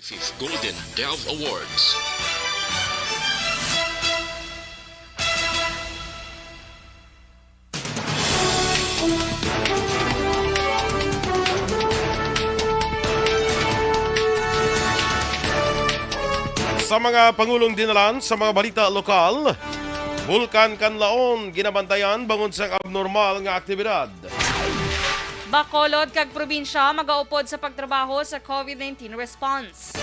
5th Golden Dove Awards. Sa mga pangulong dinalan sa mga balita lokal, Bulkan Kanlaon ginabantayan bangon sa abnormal nga aktibidad. Bacolod kag probinsya magaupod sa pagtrabaho sa COVID-19 response.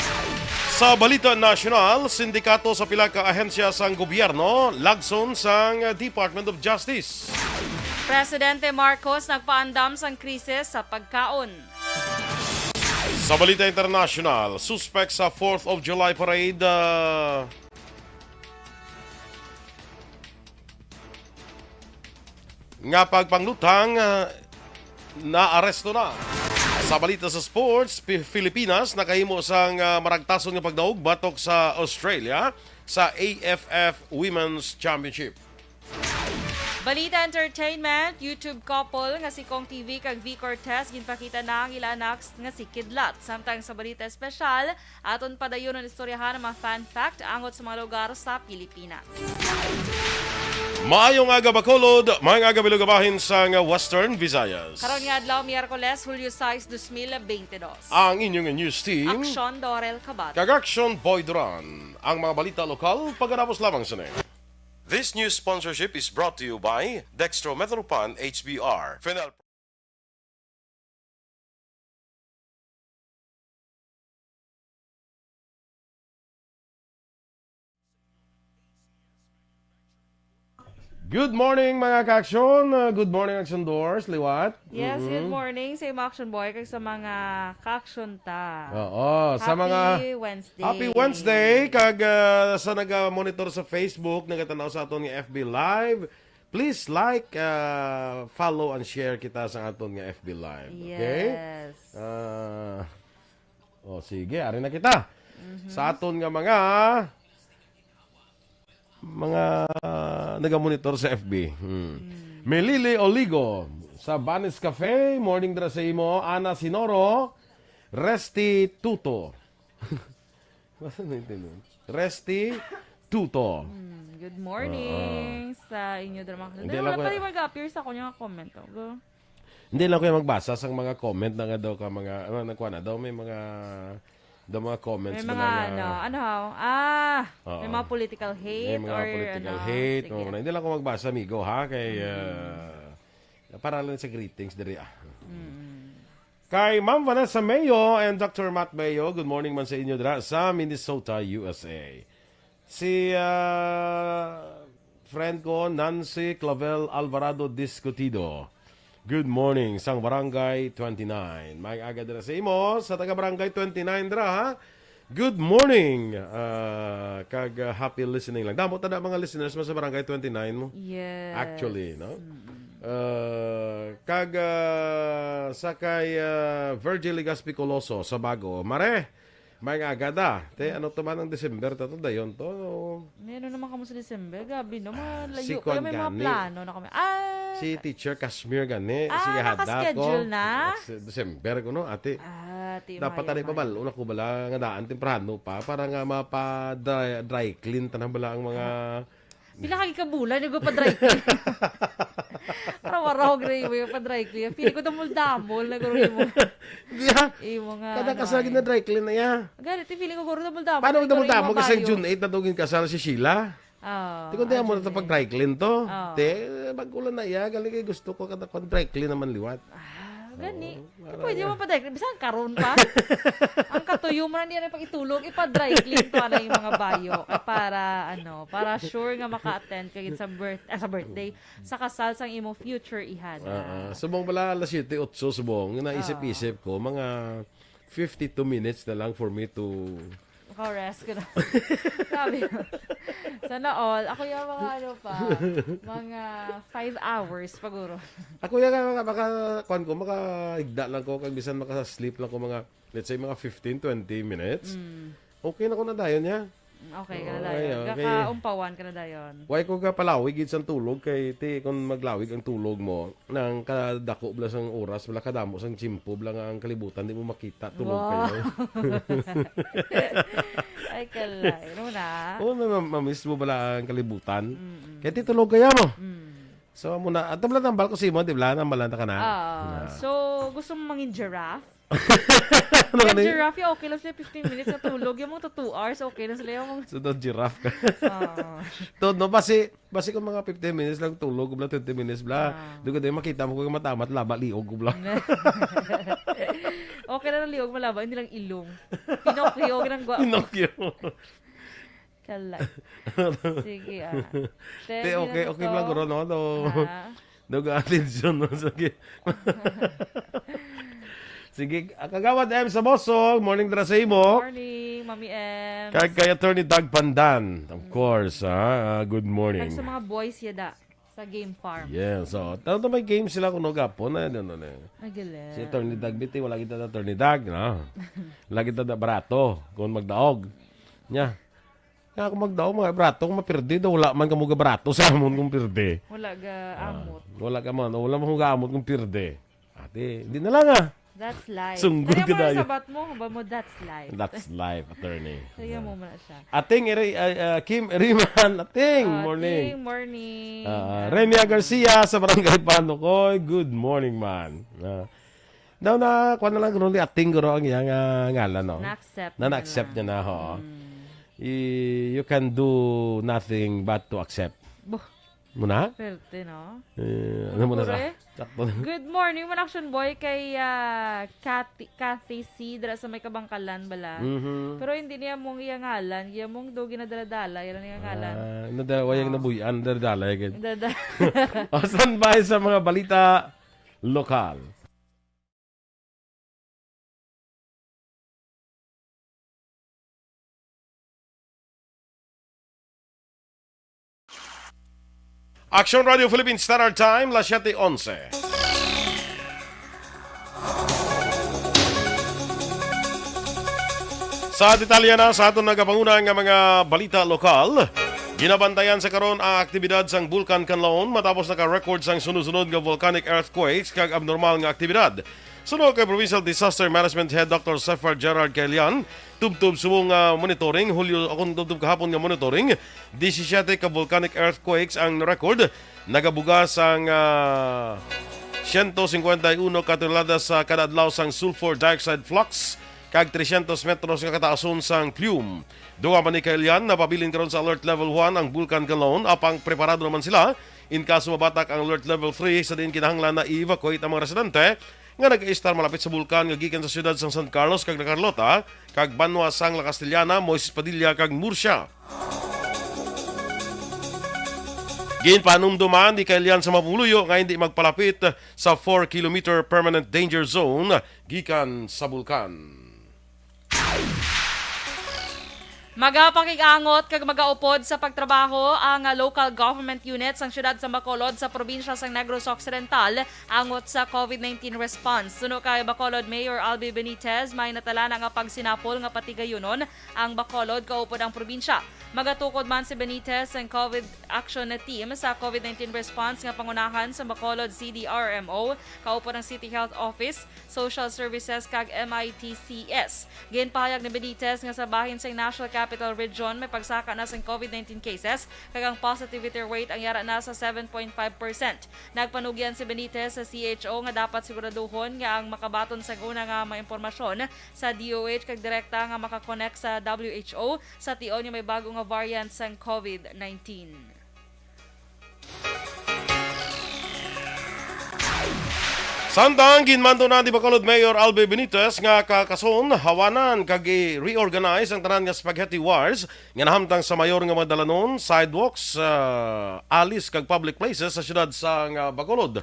Sa balita nasyonal, sindikato sa pila ka ahensya sang gobyerno lagson sang Department of Justice. Presidente Marcos nagpaandam sang krisis sa pagkaon. Sa balita international, suspect sa 4th of July parade nga pagpanglutang na-aresto na. Sa balita sa sports, Pilipinas nakahimo sang maragtason nga pagdaog batok sa Australia sa AFF Women's Championship. Balita entertainment, YouTube couple nga si Kong TV kag V Cortez ginpakita na ang ila anak nga si Kidlat. Samtang sa balita espesyal, aton padayon ang istoryahan ng mga fan fact angot sa mga lugar sa Pilipinas. Maayong aga Bacolod, maayong aga bilugabahin sa Western Visayas. Karon nga adlaw Miyerkules, Hulyo 6, 2022. Ang inyong news team, Aksyon, Dorel, Cabatu. kag Aksyon Duran. Ang mga balita lokal, pagkatapos lamang sa This news sponsorship is brought to you by Dextromethapan HBR. Good morning mga ka-aksyon. Good morning Aksyon Doors, liwat. Yes, good morning sa mga action boy kag sa mga ka-action ta. Oo, sa mga Happy Wednesday. Happy Wednesday kag sa naga-monitor sa Facebook, nagatanaw sa aton nga FB Live. Please like, follow and share kita sa aton nga FB Live. Okay? Yes. Sige, ari na kita. Sa aton nga mga naga-monitor sa FB. Melili Oligo sa Banis Cafe, morning dra sa imo, Ana Sinoro, Resti Tuto. Resti Tuto. Good morning sa inyo drama. Hindi Wala lang pa ko- rin mag-appear sa kanya comment. Hindi lang ko yung magbasa sa mga comment na nga daw ka mga nagkuha na daw may mga comments May na mga Oo. may mga political hate may mga or political ano. hate. Sige. Hindi lang ko magbasa, amigo, ha? Kay, para lang sa greetings diri. Kay Ma'am Vanessa Mayo and Dr. Matt Mayo, good morning man sa inyo dira sa Minnesota, USA. Si friend ko, Nancy Clavel Alvarado Discutido. Good morning, sang Barangay 29. May aga dira sa imo, sa taga Barangay 29 dira, ha? Good morning. Kag happy listening lang. Damo tada mga listeners mo sa Barangay 29 mo. Yes. Actually, no? Kag sa kay Virgil Ligaspi Coloso sa Bago. Mare, may agada. Te, ano to man ang December tato dayon to? Meron naman kamo sa December. Gabi no, malayo. Si Kaya may mga Kwan Gani. plano na kami. Si Teacher Kashmir gani, si Hada ko. nakaschedule na? December ko no, ate. Dapat tani pa bal, una ko bala nga daan temprano pa para nga mapa dry clean tanang bala ang mga Pila kagi kabulan, yung pa dry clean. Araw-araw gray mo yung pa dry clean. Pili ko damol-damol na guro mo. Imo nga. Kada kasal na dry clean na ya. Ganit, pili ko guro damol-damol. Paano mo kasi June 8 na dugin kasal si Sheila? Di ko mo na pag dry clean to. Te, bagulan na iya, galing kay gusto ko kada kon dry clean naman liwat. Gani. Pwede mo pa dry clean. Bisan karon pa. Ang katuyo mo na niya pag itulog, ipa-dry clean to na yung mga bayo. Para sure nga maka-attend kagid sa birthday, sa kasal sang imo future ihana. Subong pala alas 7:08 subong, naisip-isip ko mga 52 minutes na lang for me to Rest ko na. Sabi sana all. Ako yung mga 5 hours paguro. Ako yung makaigda lang ko, kag bisan makasleep lang ko mga, let's say mga 15-20 minutes. Okay na ko na dayon niya. Okay ka na Okay, dayon. okay. Gaka-umpawan ka na dayon. Why ko ka palawig gid sang tulog kay ti kung maglawig ang tulog mo nang kadako bla sang oras bla kadamo sang chimpo bla nga ang kalibutan di mo makita tulog Wow. kayo. Ay, kalay. Ano na? Oo, mamiss mo bala ang kalibutan. Kaya ti tulog kaya mo. So muna at bla tambal ko si mo di bla nambalanta ka na. So, gusto mo mangin giraffe? Ano Yung ka na? giraffe, okay lang sila 15 minutes na tulog. Yung mga 2 hours, okay lang sila yung... So do giraffe ka. Oo. Todo no basi kung mga 15 minutes lang tulog bla 20 minutes bla. Dugo din makita mo kung matamat laba liog bla. Okay na lang liog malaba, hindi lang ilong. Pinocchio, ginang gwa. Pinocchio. Kalay. Sige, Te okay lang guro no. Dugo atensyon no sige. Sige, kagawad M sa Bosog. Morning dra sa imo. Morning, Mami M. Kay Attorney Doug Pandan. Of course, good morning. Kag sa mga boys yada sa game farm. Yeah, so tawag may game sila kuno gapon na ano. Nagala. Si Attorney Doug biti wala kita na Attorney Doug, no. Wala kita na barato kung magdaog. Nya. Kaya kung magdaog mga barato kung mapirdi daw wala man kamo barato sa amon kung pirdi. Wala ga amot. Wala ka man, wala mo gamot kung pirdi. Ate, di na lang That's life. Sunggol ka Kaya dayo. mo sabat mo, ba mo that's life. That's life, attorney. Kaya mo muna siya. Ating Kim Riman, ating morning. Morning. Remia Garcia sa Barangay Panukoy. Good morning, man. Daw na, kuha na lang gano'n ating guro ang iyang ngalan, no? Na-accept. Na-accept niya na, ho. You can do nothing but to accept. Muna? Pwerte, no? Ano muna sa? Pure? Sakto. Good morning, man action boy, kay Kathy C. Dara sa may kabangkalan bala. Pero hindi niya mong iyangalan. Iya mong do ginadaladala. Yan ang iyangalan. Wayang nabuyan, dardala. Dada. O, standby sa mga balita lokal. Aksyon Radio Philippines Standard Time, 7:11. Sa detalye na sa aton nagapanguna nga mga balita lokal, ginabantayan sa karon ang aktibidad sang Bulkan Kanlaon matapos naka-record sang sunod-sunod nga volcanic earthquakes kag abnormal nga aktibidad. Sunod kay Provincial Disaster Management Head Dr. Sefar Gerard Kelian, tubtub sumong monitoring, Hulyo akong tubtub kahapon nga monitoring, 17 ka volcanic earthquakes ang record, nagabugas ang 151 ka toneladas sa kada adlaw sang sulfur dioxide flux, kag 300 metros nga kataason sang plume. Duwa man ni Kelian, napabilin karon sa alert level 1 ang Bulkan Kanlaon, apang preparado naman sila in kaso mabatak ang alert level 3 sa din kinahanglan na i-evacuate ang mga residente nga nag-i-star malapit sa bulkan nga gikan sa siyudad sang San Carlos kag Carlota, kag Banwa sang La Castellana, Moises Padilla kag Murcia. Ginpanumduman ni Kelian sa Mapuluyo nga hindi magpalapit sa 4-kilometer permanent danger zone gikan sa bulkan. Magapakigangot kag magaupod sa pagtrabaho ang local government units sang syudad sa Bacolod sa probinsya sang Negros Occidental angot sa COVID-19 response. Suno kay Bacolod Mayor Albi Benitez, may natala na nga pagsinapol nga patigayunon ang Bacolod kaupod ang probinsya. Magatukod man si Benitez ang COVID Action Team sa COVID-19 response nga pangunahan sa Bacolod CDRMO, kaupod ang City Health Office, Social Services kag MITCS. Ginpahayag ni Benitez nga sa bahin sa National Capital Region may pagsaka na sa COVID-19 cases kag ang positivity rate ang yara na sa 7.5%. Nagpanugyan si Benitez sa CHO nga dapat siguraduhon nga ang makabaton sa una nga mga impormasyon sa DOH kag direkta nga makakonect sa WHO sa tion nga may bago nga variant sang COVID-19. Samtang ginmando na di Bacolod Mayor Albi Benitez nga kakason hawanan kag reorganize ang tanan nga spaghetti wars nga nahamtang sa mayor nga madalanon, sidewalks, alis kag public places sa syudad sa Bacolod.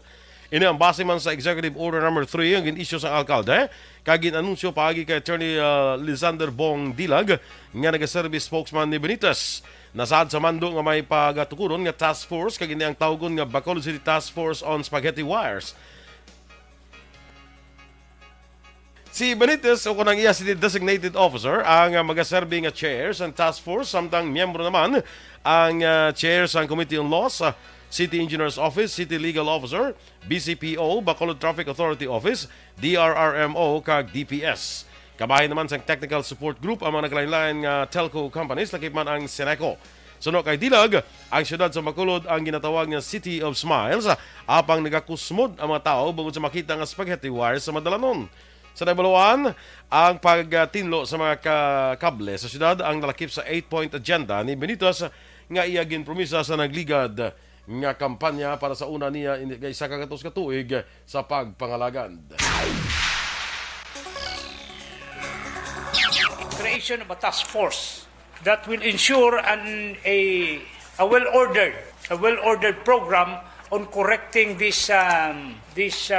Ini ang base man sa Executive Order No. 3 ang gin-issue sa alkalde kag gin-anunsyo paagi kay Attorney Lizander Bong Dilag nga naga-service spokesman ni Benitez. Nasad sa mando nga may pagatukuron nga task force kag ini ang tawgon nga Bacolod City Task Force on Spaghetti Wires. Si Benitez o kunang iya si designated officer ang magaserbi nga chair sa task force samtang miyembro naman ang chair sa Committee on Laws, City Engineer's Office, City Legal Officer, BCPO, Bacolod Traffic Authority Office, DRRMO kag DPS. Kabahin naman sa technical support group ang mga naglain-lain nga telco companies lakip man ang Seneco. Suno kay Dilag, ang siyudad sa Bacolod ang ginatawag nga City of Smiles apang nagakusmod ang mga tao bungod sa makita nga spaghetti wires sa Madalanon. Sa Naibaluan, ang pagtinlo sa mga kable sa siyudad ang nalakip sa 8-point agenda ni Benitez nga iya ginpromisa sa nagligad nga kampanya para sa una niya isa kagatos ka tuig sa pagpangalagad. Creation of a task force that will ensure a well-ordered program on correcting this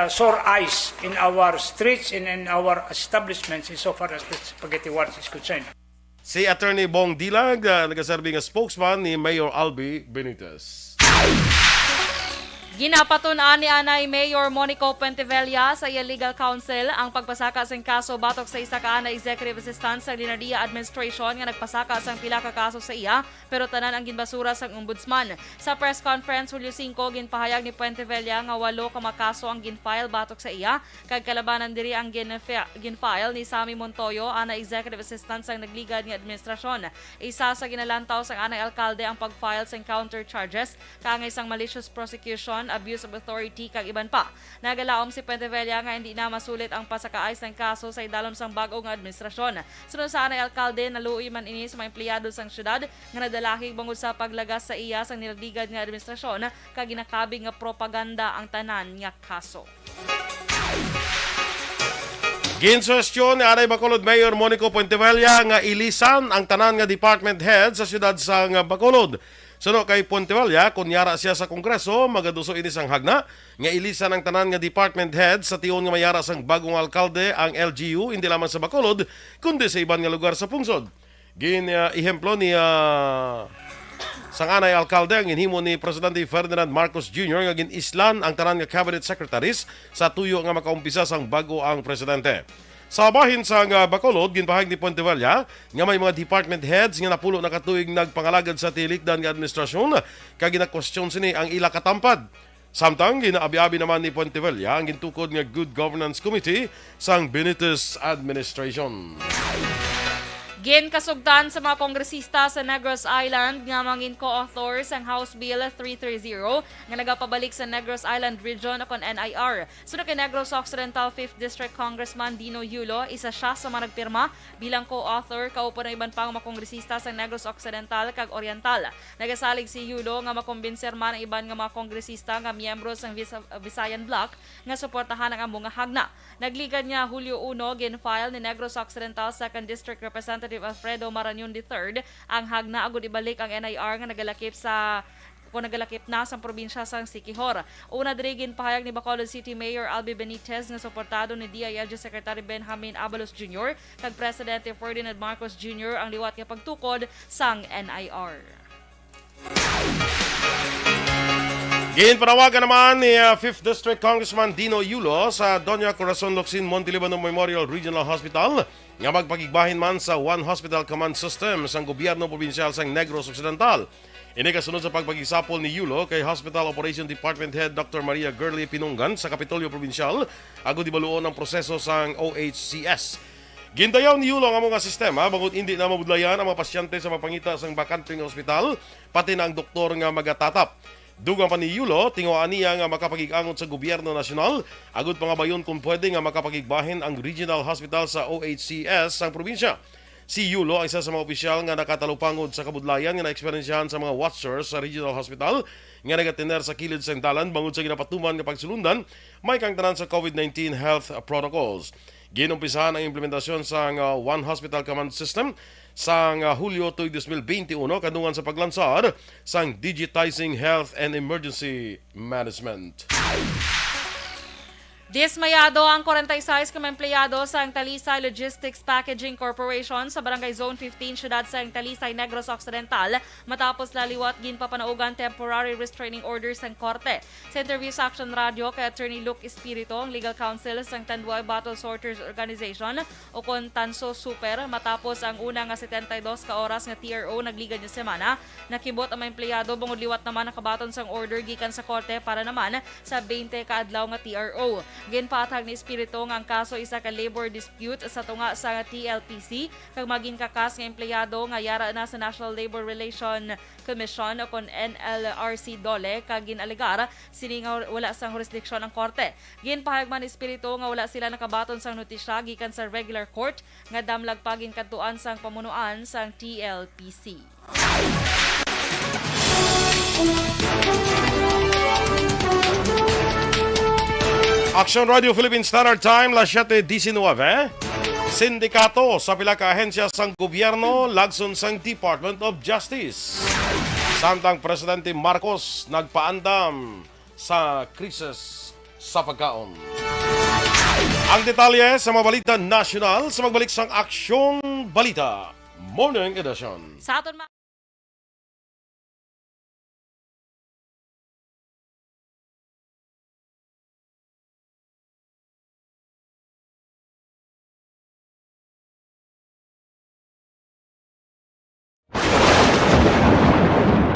sore eyes in our streets and in our establishments insofar as the spaghetti wars is concerned. Si Attorney Bong Dilag, nagaserbi nga spokesman ni Mayor Albi Benitez. Ginapatunan ni Anay Mayor Monico Pentevella sa iya legal counsel ang pagpasaka sa kaso batok sa isa ka na executive assistant sa Linardia Administration nga nagpasaka sa pila ka kaso sa iya pero tanan ang ginbasura sa ombudsman. Sa press conference Hulyo 5 ginpahayag ni Pentevella nga 8 ka makaso ang ginfile batok sa iya kag kalabanan diri ang ginfile ni Sammy Montoyo ana executive assistant sa nagligad nga administrasyon. Isa sa ginalantaw sa anay alkalde ang pag-file sa counter charges kaangay sang malicious prosecution, abuse of authority kag iban pa. Nagalaom si Pentevella nga hindi na masulit ang pasakaayos ng kaso sa idalom sang bag-o nga administrasyon. Sunod sa anay alkalde naluoy man ini sa mga empleyado sang syudad nga nadalahig bangod sa paglagas sa iya sang nilaligad nga administrasyon kag ginakabig nga propaganda ang tanan nga kaso. Ginsuwestyon ni Anay Bacolod Mayor Monico Pentevella nga ilisan ang tanan nga department head sa syudad sang Bacolod. Suno kay Pentevella, kunyara siya sa Kongreso, magaduso ini sang hagna, nga ilisan ang tanan nga department head sa tiyon nga mayara sang bagong alkalde ang LGU, hindi lamang sa Bacolod, kundi sa iban nga lugar sa pungsod. Ihemplo ni sang anay alkalde ang inhimo ni Presidente Ferdinand Marcos Jr. nga ginislan ang tanan nga cabinet secretaries sa tuyo nga makaumpisa sang bago ang presidente. Sa bahin sa Bacolod, ginpahayag ni Pentevella nga may mga department heads nga napulo na katuig nagpangalagad sa tilikdan nga administrasyon kag gina-question sini ang ila katampad. Samtang ginaabi-abi naman ni Pentevella ang gintukod nga Good Governance Committee sang Benitez administration. Ginkasugtan sa mga kongresista sa Negros Island nga mangin co-authors ang House Bill 330 nga nagapabalik sa Negros Island Region akon NIR. Sunod kay Negros Occidental 5th District Congressman Dino Yulo, isa siya sa mga nagpirma bilang co-author kaupo ng iban pang mga kongresista sa Negros Occidental kag Oriental. Nagasalig si Yulo nga makumbinser man ang iban nga mga kongresista nga miyembro sa Visayan Bloc nga suportahan ang among hagna. Nagligad niya Hulyo 1 gin-file ni Negros Occidental 2nd District Representative Alfredo Marañon III ang hagna agud ibalik ang NIR nga nagalakip na sa probinsya sang Siquijor. Una diri ginpahayag ni Bacolod City Mayor Albi Benitez nga suportado ni DILG Secretary Benjamin Abalos Jr. kag Presidente Ferdinand Marcos Jr. ang liwat nga pagtukod sang NIR. Ginpanawagan naman ni 5th District Congressman Dino Yulo sa Doña Corazon Locsin Montelibano Memorial Regional Hospital nga magpakigbahin man sa One Hospital Command System sang gobyerno probinsyal sang Negros Occidental. Ini kasunod sa pagpagisapol ni Yulo kay Hospital Operation Department Head Dr. Maria Gurley Pinungan sa Kapitolyo Probinsyal agud ibaluon ang proseso sang OHCS. Gindayaw ni Yulo ang mga sistema bangod hindi na mabudlayan ang mga pasyente sa mapangita sang bakanting ospital pati na ang doktor nga magatatap. Dugang pa ni Yulo, tinguan niya nga makapagig-angot sa gobyerno nasyonal, agud pangabayon kung pwede nga makapagigbahin ang regional hospital sa OHCS sang probinsya. Si Yulo ay isa sa mga opisyal nga nakatalupangod sa kabudlayan nga na-eksperyensyahan sa mga watchers sa regional hospital nga nagatiner sa kilid sa dalan bangod sa ginapatuman nga pagsulundan may kang tanan sa COVID-19 health protocols. Ginumpisahan ang implementasyon sa One Hospital Command System sang Hulyo 2021 kadungan sa paglansar sang Digitizing Health and Emergency Management. Dismayado ang 46 ka empleyado sa Talisay Logistics Packaging Corporation sa Barangay Zone 15, siyudad sa Talisay, Negros Occidental matapos laliwat ginpapanaugan temporary restraining orders ng korte. Sa interview sa Aksyon Radio kay Attorney Luke Espirito, ang legal counsel sa Tanduay Battle Sorters Organization o kon Tanso Super, matapos ang una nga 72 ka oras nga TRO nagligan yung semana, nakibot ang mga empleyado bungod liwat naman nakabaton sang order gikan sa korte para naman sa 20 ka adlaw nga TRO. Ginpatag ni Espirito nga ang kaso isa ka labor dispute sa tunga sa TLPC kag maging kakas nga empleyado nga yara na sa National Labor Relation Commission o kon NLRC Dole kag ginaligar sini nga wala sang jurisdiksyon ang korte. Ginpahayag man ni Espirito nga wala sila nakabaton sang notisya gikan sa regular court nga damlag pa ginkantuan sang pamunuan sang TLPC. Aksyon Radio Philippine Standard Time, las 7:19. Sindikato sa pila ka ahensya sang gobyerno lagson sang Department of Justice. Samtang Presidente Marcos nagpaandam sa krisis sa pagkaon. Ang detalye sa mga balita nasyonal sa magbalik sang Aksyon Balita Morning Edition. Sa aton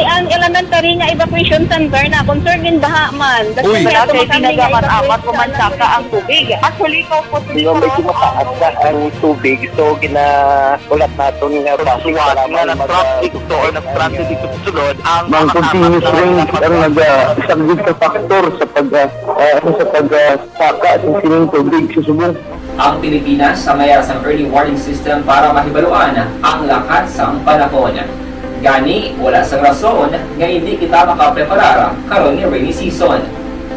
ang elementary nga evacuation center na concern din baha man. Uy, Kasi pinagamat-amat kumansaka ang tubig. Actually, po Yung medyo mataas na ang tubig, so ginaulat natin nga pasuwat nga nag-trap dito or nag-transit dito sa sulod ang mga continuous rain ang nag-subject sa factor sa pagsaka sa sining tubig sa subong. Ang Pilipinas sa mayroon sa early warning system para mahibaluan ang lakat sa panahon. Gani, wala sa rason nga hindi kita makapreparar karon ni rainy season.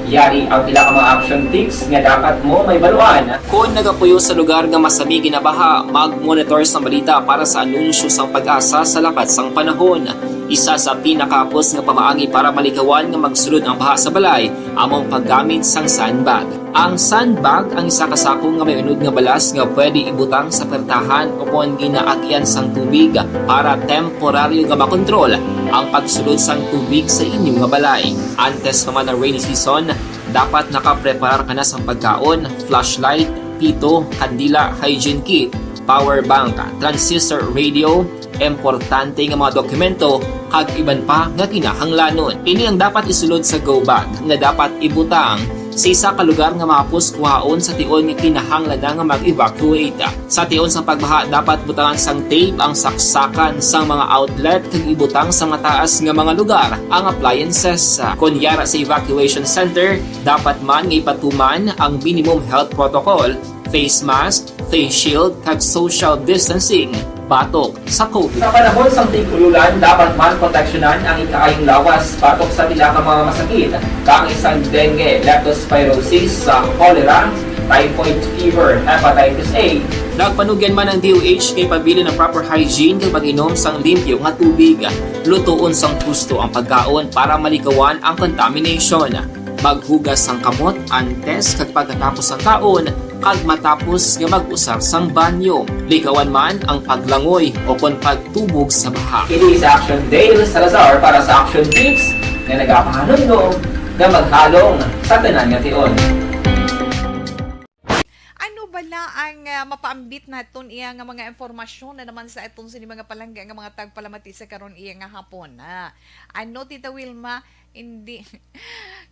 Yari ang pila ka mga action tips nga dapat mo may baluan. Kung nagapuyo sa lugar nga masabi ginabaha, mag-monitor sa balita para sa anunsyo sang pag-asa sa lakat sang panahon. Isa sa pinakapos nga pamaagi para malikawan nga magsulod ang baha sa balay, among paggamit sang sandbag. Ang sandbag ang isa kasakong nga may unod nga balas nga pwede ibutang sa pertahan upon ginaagyan sang tubig para temporaryo nga makontrol ang pagsulod sang tubig sa inyong nga balay. Antes naman ng rainy season, dapat nakapreparar ka na sang pagkaon, flashlight, pito, kandila, hygiene kit, power bank, transistor radio, importante nga mga dokumento, kag iban pa nga kinahanglanon. Ini ang dapat isulod sa go bag nga dapat ibutang sa isa ka lugar nga mapos kuhaon sa tion nga kinahanglan nga mag-evacuate. Sa tion sa pagbaha dapat butangan sang tape ang saksakan sang mga outlet kag ibutang sa mataas nga mga lugar ang appliances. Kunyara sa evacuation center, dapat man nga ipatuman ang minimum health protocol, face mask, face shield kag social distancing. Batok sa COVID. Sa panahon sa tig-ululan, dapat man proteksyonan ang ikaayong lawas batok sa pila ka mga masakit, kang isang dengue, leptospirosis, cholera, typhoid fever, hepatitis A. Nagpanugyan man ang DOH kay pabili ng proper hygiene kay pag-inom sang limpyo nga tubig. Lutuon sang gusto ang pagkaon para malikawan ang contamination. Maghugas sang kamot antes kag pagkatapos ang kaon kag matapos nga mag-usar sang banyo. Likawan man ang paglangoy o kon pagtubog sa baha. Kini sa Action Dale Salazar para sa Action Tips nga nagapahanong nga maghalong sa tanan nga tion. Ano bala ang mapaambit naton iya nga mga informasyon na naman sa itong sini mga palangga nga mga tagpalamati sa karon iya nga hapon. Ano Tita Wilma, hindi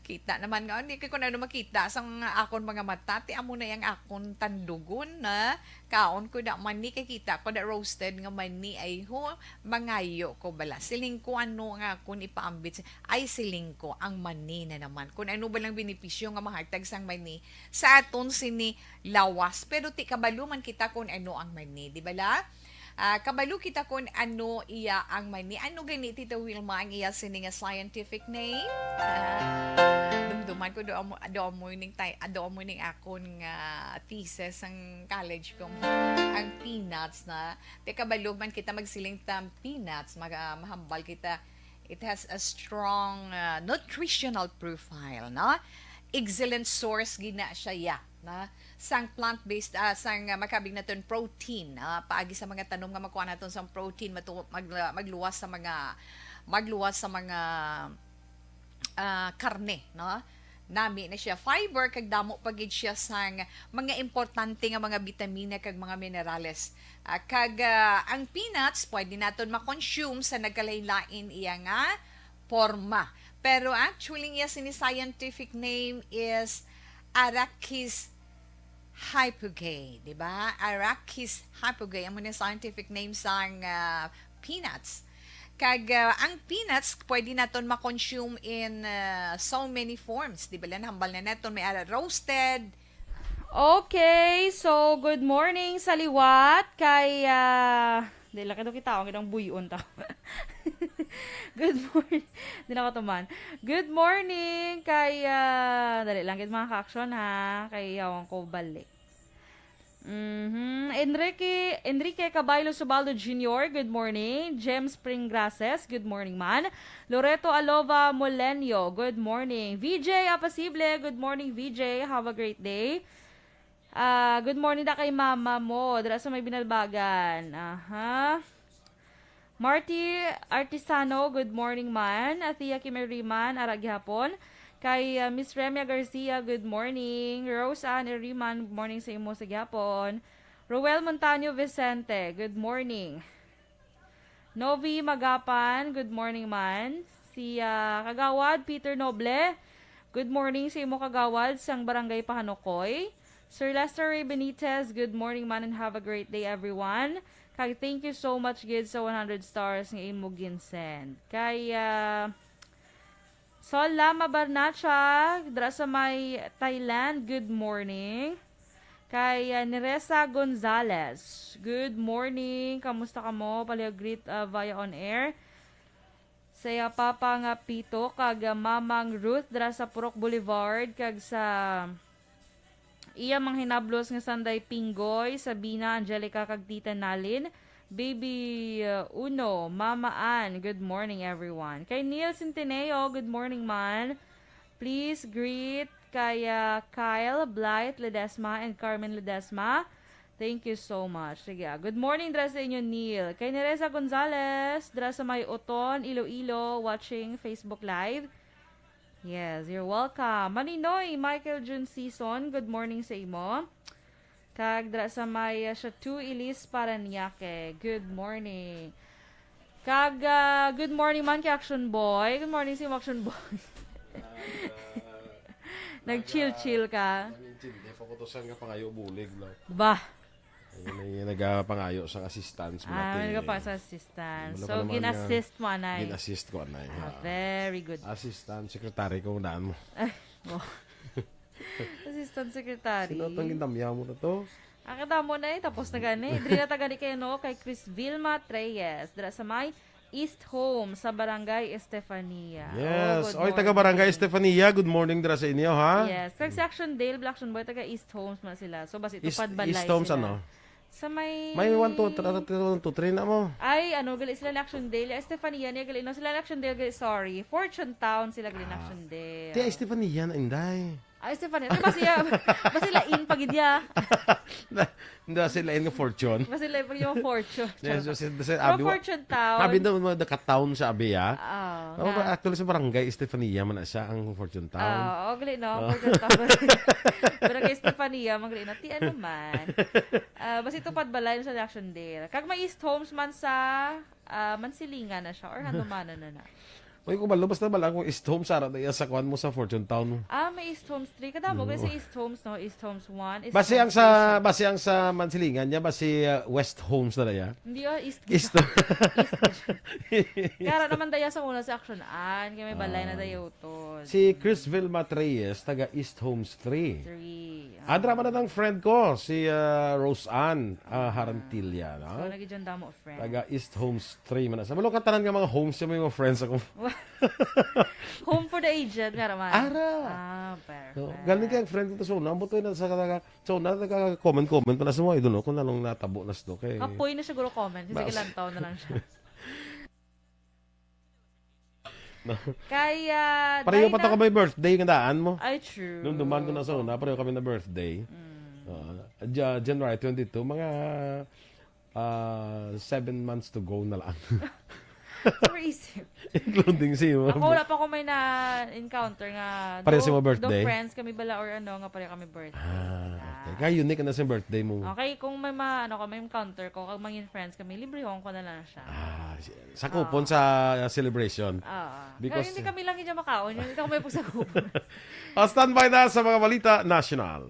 kita naman nga hindi ko na makita sang akon mga mata ti amo na yang akon tandugon na kaon ko da mani kay kita ko da roasted nga mani ay ho mangayo ko bala siling ko ano nga kun ipaambit ay siling ko ang mani na naman kun ano ba lang benepisyo nga mahatag sang mani sa aton sini lawas pero ti kabalo man kita kun ano ang mani di bala. Kabalo kita kun ano iya ang mani. Ano gani Tita Wilma ang iya sini nga scientific name? Dumduman ko do morning akon nga thesis ang college ko. Ang peanuts na. Te kabalo man kita magsiling tam peanuts, mahambal kita. It has a strong nutritional profile, no? excellent source gina siya ya na sang plant-based sang makabig naton protein paagi sa mga tanom nga makuha naton sang protein magluwas sa mga karne no nami na siya fiber kag damo pagid siya sang mga importante nga mga bitamina kag mga minerales ang peanuts pwede naton ma-consume sa nagkalain-lain iya nga forma pero actually iya scientific name is Arachis hypogae, di ba? Arachis hypogae ang scientific name sang peanuts. Kag ang peanuts pwede naton ma-consume in so many forms, di ba? Hambal na naton may roasted. Okay, so good morning sa liwat kay di lang kita ang gidang buyon ta. Good morning. Di na ko tuman. Good morning kay dali lang gid mga ka-aksyon ha kay yawan ko balik. Enrique Caballo Subaldo Jr., good morning. James Springgrasses, good morning man. Loreto Alova Molenio, good morning. VJ Apasible, good morning VJ. Have a great day. Good morning da kay mama mo. Dira sa may binalbagan. Marty Artisano, good morning man. Athea Kimeriman, aragi hapon. Kay Miss Remia Garcia, good morning. Rose Ann Eriman, good morning sa imo sa gyapon. Roel Montaño Vicente, good morning. Novi Magapan, good morning man. Si Kagawad Peter Noble, good morning sa imo Kagawad sang Barangay Pahanokoy. Sir Lester Ray Benitez, good morning man and have a great day everyone. Kay thank you so much gid sa 100 stars nga imo ginsend. Kay Sol Lama Barnacha, dra sa may Thailand, good morning. Kay Neresa Gonzalez, good morning. Kamusta ka mo? Pali-greet via on air. Saya papa nga Pito, kag Mamang Ruth, dra sa Purok Boulevard, kag sa iya mang hinablos nga Sanday Pinggoy, Sabina, Angelica, kag Tita Nalin. Baby Uno, Mama Ann, good morning everyone. Kay Neil Centineo, good morning man. Please greet kay Kyle, Blight, Ledesma, and Carmen Ledesma. Thank you so much. Sige, good morning dra sa inyo Neil. Kay Neresa Gonzalez, dra sa may Oton, Iloilo, watching Facebook Live. Yes, you're welcome. Maninoy, Michael Jun Season, good morning sa imo. Kag dra sa may Shatu Ilis Paranaque. Good morning. Kag good morning man kay Aksyon Boy. Good morning si Aksyon Boy. Nag-chill ka. Hindi pa ko to sang pangayo bulig no. Ba. Ayun ay nagapangayo sang assistance mo natin. Nagapa sa assistant. So gin-assist mo anay. Gin-assist ko anay. Very good. Assistant secretary ko daan mo. Assistant Secretary. Sino itong gintamya mo na to? Akita mo na tapos na gani. Dili na tagani kayo no, kay Chris Vilma Treyes. Dira sa may East Home sa Barangay Estefania. Yes. Oy, taga Barangay Estefania. Good morning dira sa inyo, ha? Yes. Kag sa Action Dale, Black Action Boy, taga East Homes man sila. So, basi tupad balay East Homes sila. ano? Sa may... May 1, 2, 3 na mo. Ay, gali sila na Action Dale. Estefania niya gali. No, sila na Action Dale, sorry. Fortune Town sila gali na Action Dale. Tiya, Estefania na inday. Ay, Estefania. Basi lain pagidya. Hindi sila in fortune. Basi lain pagidya mo fortune. Yes, Pero Fortune Town. Abi daw mo town sa abi ya. Oh, Actually sa Barangay Estefania man na siya ang Fortune Town. Gali no, Fortune Town. Barangay Estefania, magali na ti ano man. Basi tupad balay sa Action Dale. Kag may East Homes man sa Mansilingan na siya or hanumana na. Uy, kung balo, basta bala kung East Homes, sarap na sa kwan mo sa Fortune Town. May East Homes 3. Kadamo, kasi East Homes, no? East Homes 1. Basi ang sa Mansilingan niya, basi West Homes na ya. Hindi, East. East. Kaya naman daya sa una sa Action An, kaya may balay na dayo to. Si Chris Vilma Treyes, taga East Homes 3. 3. Drama na ng friend ko, si Rose Ann Harantilla. No? So, nagigyan damo friend. Taga East Homes 3 man. Sa malo katanan nga mga homes yung mga friends ako. Home for the aged, nga naman. Perfect. So, galing kayang friend ko to so nambot na sa comment pa na sa mga idol kung anong natabo na sdo kay. Kapoy na siguro comment kasi ilang taon na lang siya. Kaya, Pareho pa to ka may birthday kandaan mo. Ay, true. Nung duman ko na sa una, pareho kami na birthday. January 22, mga 7 months to go na lang. Super easy. Including si mo. Ako wala pa ako may na-encounter nga. Pareho si mo birthday? Do friends kami bala or ano, nga pareho kami birthday. Okay. Kaya unique na sa birthday mo. Okay, kung may may encounter ko, kung maging friends kami, librehon ko na lang siya. Sa kupon sa celebration. Because hindi kami lang dyan makaon. Hindi ako may pagsakupon. Standby na sa mga balita national.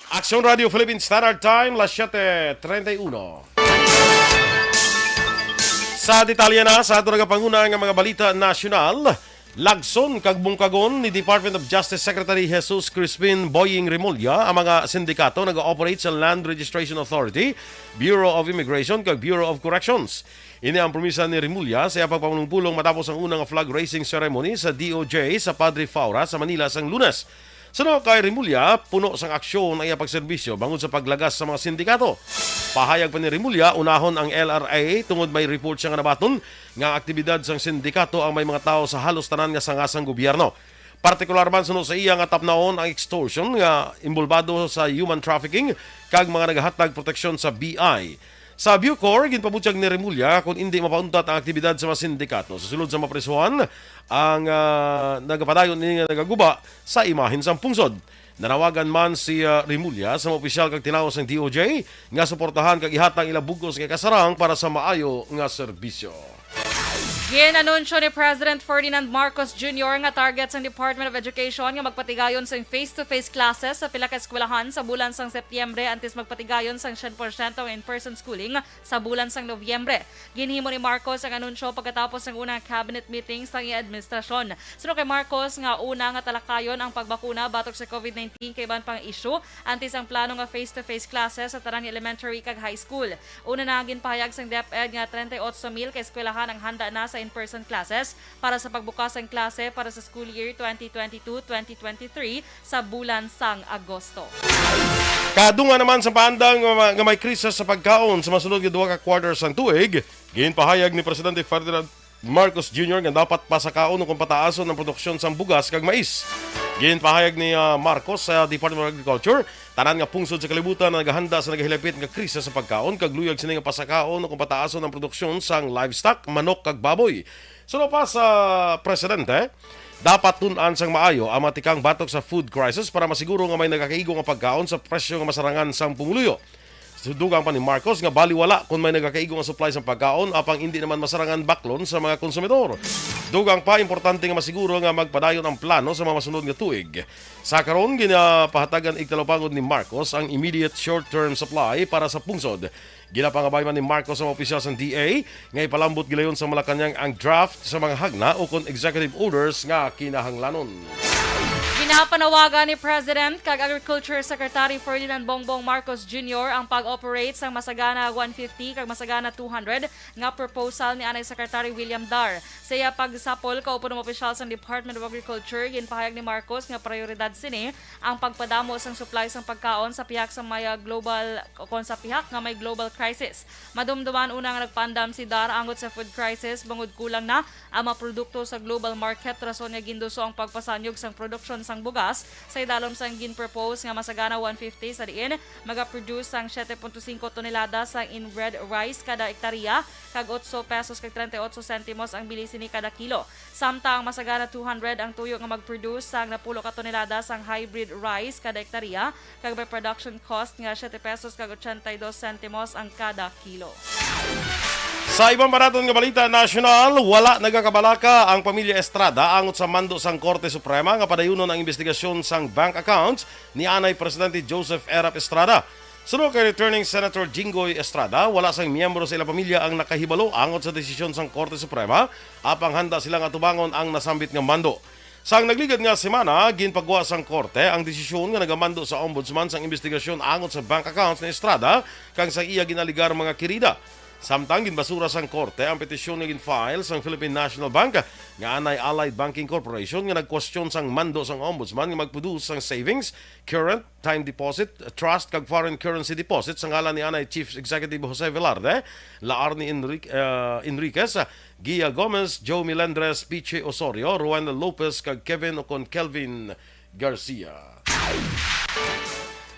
Aksyon Radio Philippine Standard Time, las 7:31. Sa detalye na sa ato nagapanguna nga mga balita nasyonal, lagson kag bungkagon ni Department of Justice Secretary Jesus Crispin Boying Remulla ang mga sindikato nag-ooperate sa Land Registration Authority, Bureau of Immigration kag Bureau of Corrections. Ini ang promisa ni Remulla sa iyang pagpamulong matapos ang unang flag raising ceremony sa DOJ sa Padre Faura sa Manila sang Lunes. Suno kay Remulla, puno sang aksyon ang iyang pagserbisyo bangod sa paglagas sa mga sindikato. Pahayag pa ni Remulla, unahon ang LRA tungod may report siya nga nabaton nga aktibidad sang sindikato ang may mga tao sa halos tanan nga sangasang gobyerno. Partikular man suno sa iya nga tapnaon ang extortion nga involvado sa human trafficking kag mga nagahatag proteksyon sa BI. Sa Bucor, ginpabutyag ni Remulla kung hindi mapauntat ang aktibidad sa mga sindikato. Sa sulod sa mapresuhan, ang nagapadayon ni nagaguba sa imahin sa pungsod. Nanawagan man si Remulla sa mga opisyal kag tinaos ng DOJ nga suportahan kag ihatang ilang bugos nga kasarang para sa maayo nga serbisyo. Ginanunsyo ni President Ferdinand Marcos Jr. nga target sa Department of Education nga magpatigayon sa face-to-face classes sa pila ka eskwelahan sa bulan sang Setyembre antes magpatigayon sang 100% in-person schooling sa bulan sang Nobyembre. Ginhimo ni Marcos ang anunsyo pagkatapos ng unang cabinet meeting sa iyang administrasyon. Suno kay Marcos nga una nga talakayon ang pagbakuna batok sa COVID-19 kay ban pang issue antes ang plano nga face-to-face classes sa tarang elementary kag high school. Una na ginpahayag sang DepEd nga 38,000 ka eskwelahan ang handa na sa in-person classes para sa pagbukas ng klase para sa school year 2022-2023 sa bulan sang Agosto. Kadunga naman sa paandang nga may krisis sa pagkaon sa masunod nga duha ka quarters sang tuig, ginpahayag ni Presidente Ferdinand Marcos Jr. nga dapat pa sa kaon kung pataason ang produksyon sa bugas kag mais. Ginpahayag ni Marcos sa Department of Agriculture, tanan nga pungsod sa kalibutan na naghahanda sa nagahilapit nga krisis sa pagkaon, kag luyag sini nga pasakaon o kung pataason ang produksyon sang livestock, manok kag baboy. Sunod pa sa presidente, dapat tun-an sang maayo ang matikang batok sa food crisis para masiguro nga may nagakaigo nga pagkaon sa presyo nga masarangan sang pumuluyo. Dugang pa ni Marcos nga baliwala kung may nagakaigo nga supply sa pagkaon apang hindi naman masarangan baklon sa mga konsumidor. Dugang pa importante nga masiguro nga magpadayon ang plano sa mga masunod nga tuig. Sa karon ginapahatagan igtalopangod ni Marcos ang immediate short-term supply para sa pungsod. Ginapangabay man ni Marcos sa mga opisyal sa DA nga ipalambot gilayon sa Malacanang ang draft sa mga hagna o kon executive orders nga kinahanglanon. Ginapanawagan ni President kag Agriculture Secretary Ferdinand Bongbong Marcos Jr. ang pag-operate sang Masagana 150 kag Masagana 200 nga proposal ni Anay Secretary William Dar. Sa iya pagsapol kaupo ng opisyal sa Department of Agriculture, ginpahayag ni Marcos nga prioridad sini ang pagpadamo sang supply sang pagkaon sa pihak sa may global kon sa pihak nga may global crisis. Madumduman una nga nagpandam si Dar angot sa food crisis bangod kulang na ang mga produkto sa global market rason nga ginduso ang pagpasanyog sang produksyon sang bugas sa idalom sang gin-propose nga Masagana 150 sa diin magaproduce sang 7.5 tonelada sang inbred rice kada ektarya kag 8 pesos kag 38 sentimos ang bilis ni kada kilo. Samtang Masagana 200 ang tuyo nga magproduce sang 10 ka tonelada sang hybrid rice kada ektarya kag may production cost nga 7 pesos kag 82 sentimos ang kada kilo. Sa ibang baraton nga balita national, wala nagakabalaka ang pamilya Estrada angot sa mando sang Korte Suprema nga padayunon ang investigasyon sang bank accounts ni Anay Presidente Joseph Erap Estrada. Sunod kay returning Senator Jinggoy Estrada, wala sang miyembro sa ilang pamilya ang nakahibalo angot sa desisyon sang Korte Suprema apang handa sila nga tubangon ang nasambit nga mando. Sang nagligad nga semana, ginpagwa sang Korte ang desisyon nga nagamando sa Ombudsman sang investigasyon angot sa bank accounts ni Estrada kang sa iya ginaligar mga kirida. Samtang ginbasura sang Korte ang petisyon nga ginfile sang Philippine National Bank nga anay Allied Banking Corporation nga nagkwestiyon sang mando sang Ombudsman nga magproduce sang savings, current, time deposit, trust kag foreign currency deposit sa ngalan ni anay Chief Executive Jose Velarde, Laarni Enriquez, Gia Gomez, Joe Melendres, Piche Osorio, Ruan Lopez kag Kevin o kon Kelvin Garcia.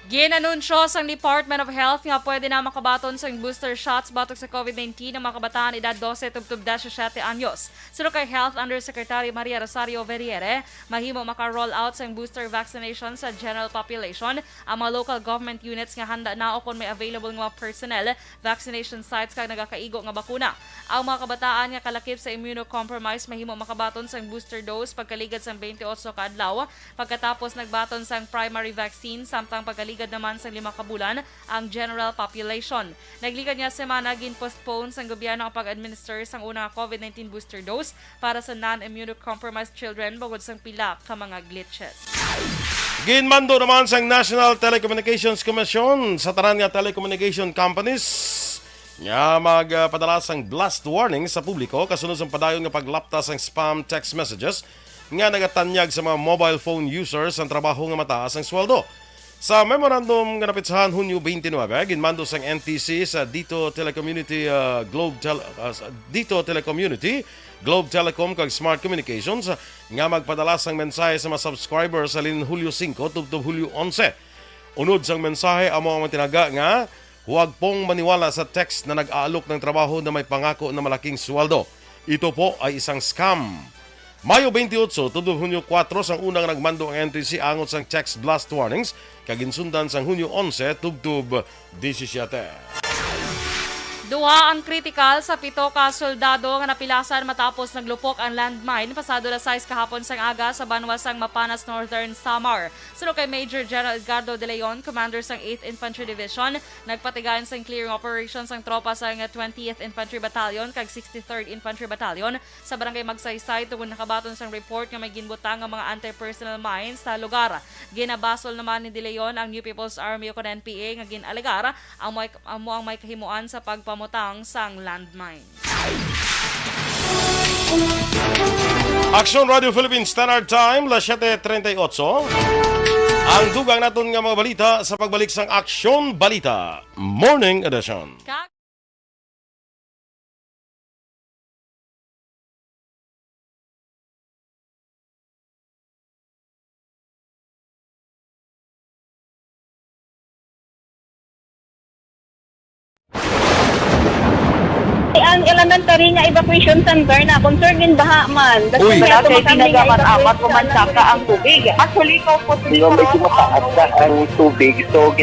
Ginanunsyo sang Department of Health nga pwede na makabaton sang booster shots batok sa COVID-19 ng mga kabataan edad 12 tubtub 17 anyos. Sunod kay Health Undersecretary Maria Rosario Verriere, mahimo maka-roll out sang booster vaccination sa general population. Ang mga local government units nga handa na o kung may available nga personnel, vaccination sites kag nagakaigo nga bakuna. Ang mga kabataan nga kalakip sa immunocompromised mahimo makabaton sang booster dose pagkaligad sang 28 ka adlaw pagkatapos nagbaton sang primary vaccine samtang pagkaligad naman sa 5 ka bulan ang general population. Nagligad nga semana gin-postpone sang gobyerno ang pag-administer sang unang COVID-19 booster dose para sa non-immunocompromised children bangod sang pila ka mga glitches. Ginmando naman sang National Telecommunications Commission sa tanan nga telecommunication companies nga magpadala sang blast warning sa publiko kasunod sang padayon nga paglapta sang spam text messages nga nagatanyag sa mga mobile phone users ang trabaho nga mataas ang sweldo. Sa memorandum nga napitsahan Hunyo 29, ginmando sang NTC sa Dito Telecommunity, Globe Telecom kag Smart Communications nga magpadala sang mensahe sa mga subscribers sa lin Hulyo 5 tubtob Hulyo 11. Unod sang mensahe amo ang tinaga nga huwag pong maniwala sa text na nag-aalok ng trabaho na may pangako na malaking sweldo. Ito po ay isang scam. Mayo 28, tubtob Hunyo 4 sang unang nagmando ang NTC angot sang text blast warnings kaginsundan sang Hunyo 11 tubtob 17. Duha ang kritikal sa 7 ka soldado nga napilasan matapos naglupok ang landmine pasado alas 6 kahapon sang aga sa banwasang Mapanas Northern Samar. Sunod kay Major General Edgardo De Leon, commander sang 8th Infantry Division, nagpatigayon sang clearing operations sang tropa sang 20th Infantry Battalion kag 63rd Infantry Battalion sa barangay Magsaysay tungod nakabaton sang report nga may ginbutang ang mga anti-personnel mines sa lugar. Ginabasol naman ni De Leon ang New People's Army o NPA nga ginalegar ang may kahimuan sa pamutang sang landmine. Aksyon Radio Philippines Standard Time, las 7:38. Ang dugang naton nga mga balita sa pagbalik sang Aksyon Balita Morning Edition. ang elementary nga evacuation center na concern din baha man. Uy, kaya kasi tumakami nga tinagaman apat evacuation pumansaka ang tubig. Actually, ko po Di ba medyo mataas na ang tubig, so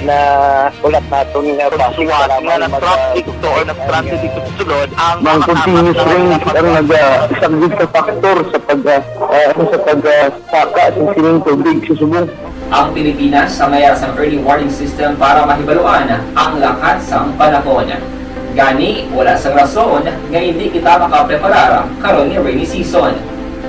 ulat natin nga traffic para nga ng traffic to or nag-transit dito sa sulod ang Mang continuous rain ang isang good sa factor sa pagsaka at sining tubig sa subong. Ang Pilipinas sa mayasang early warning system para mahibaluan ang lakas ng panahon. Gani, wala sang rason nga hindi kita makapreparar karon ni rainy season.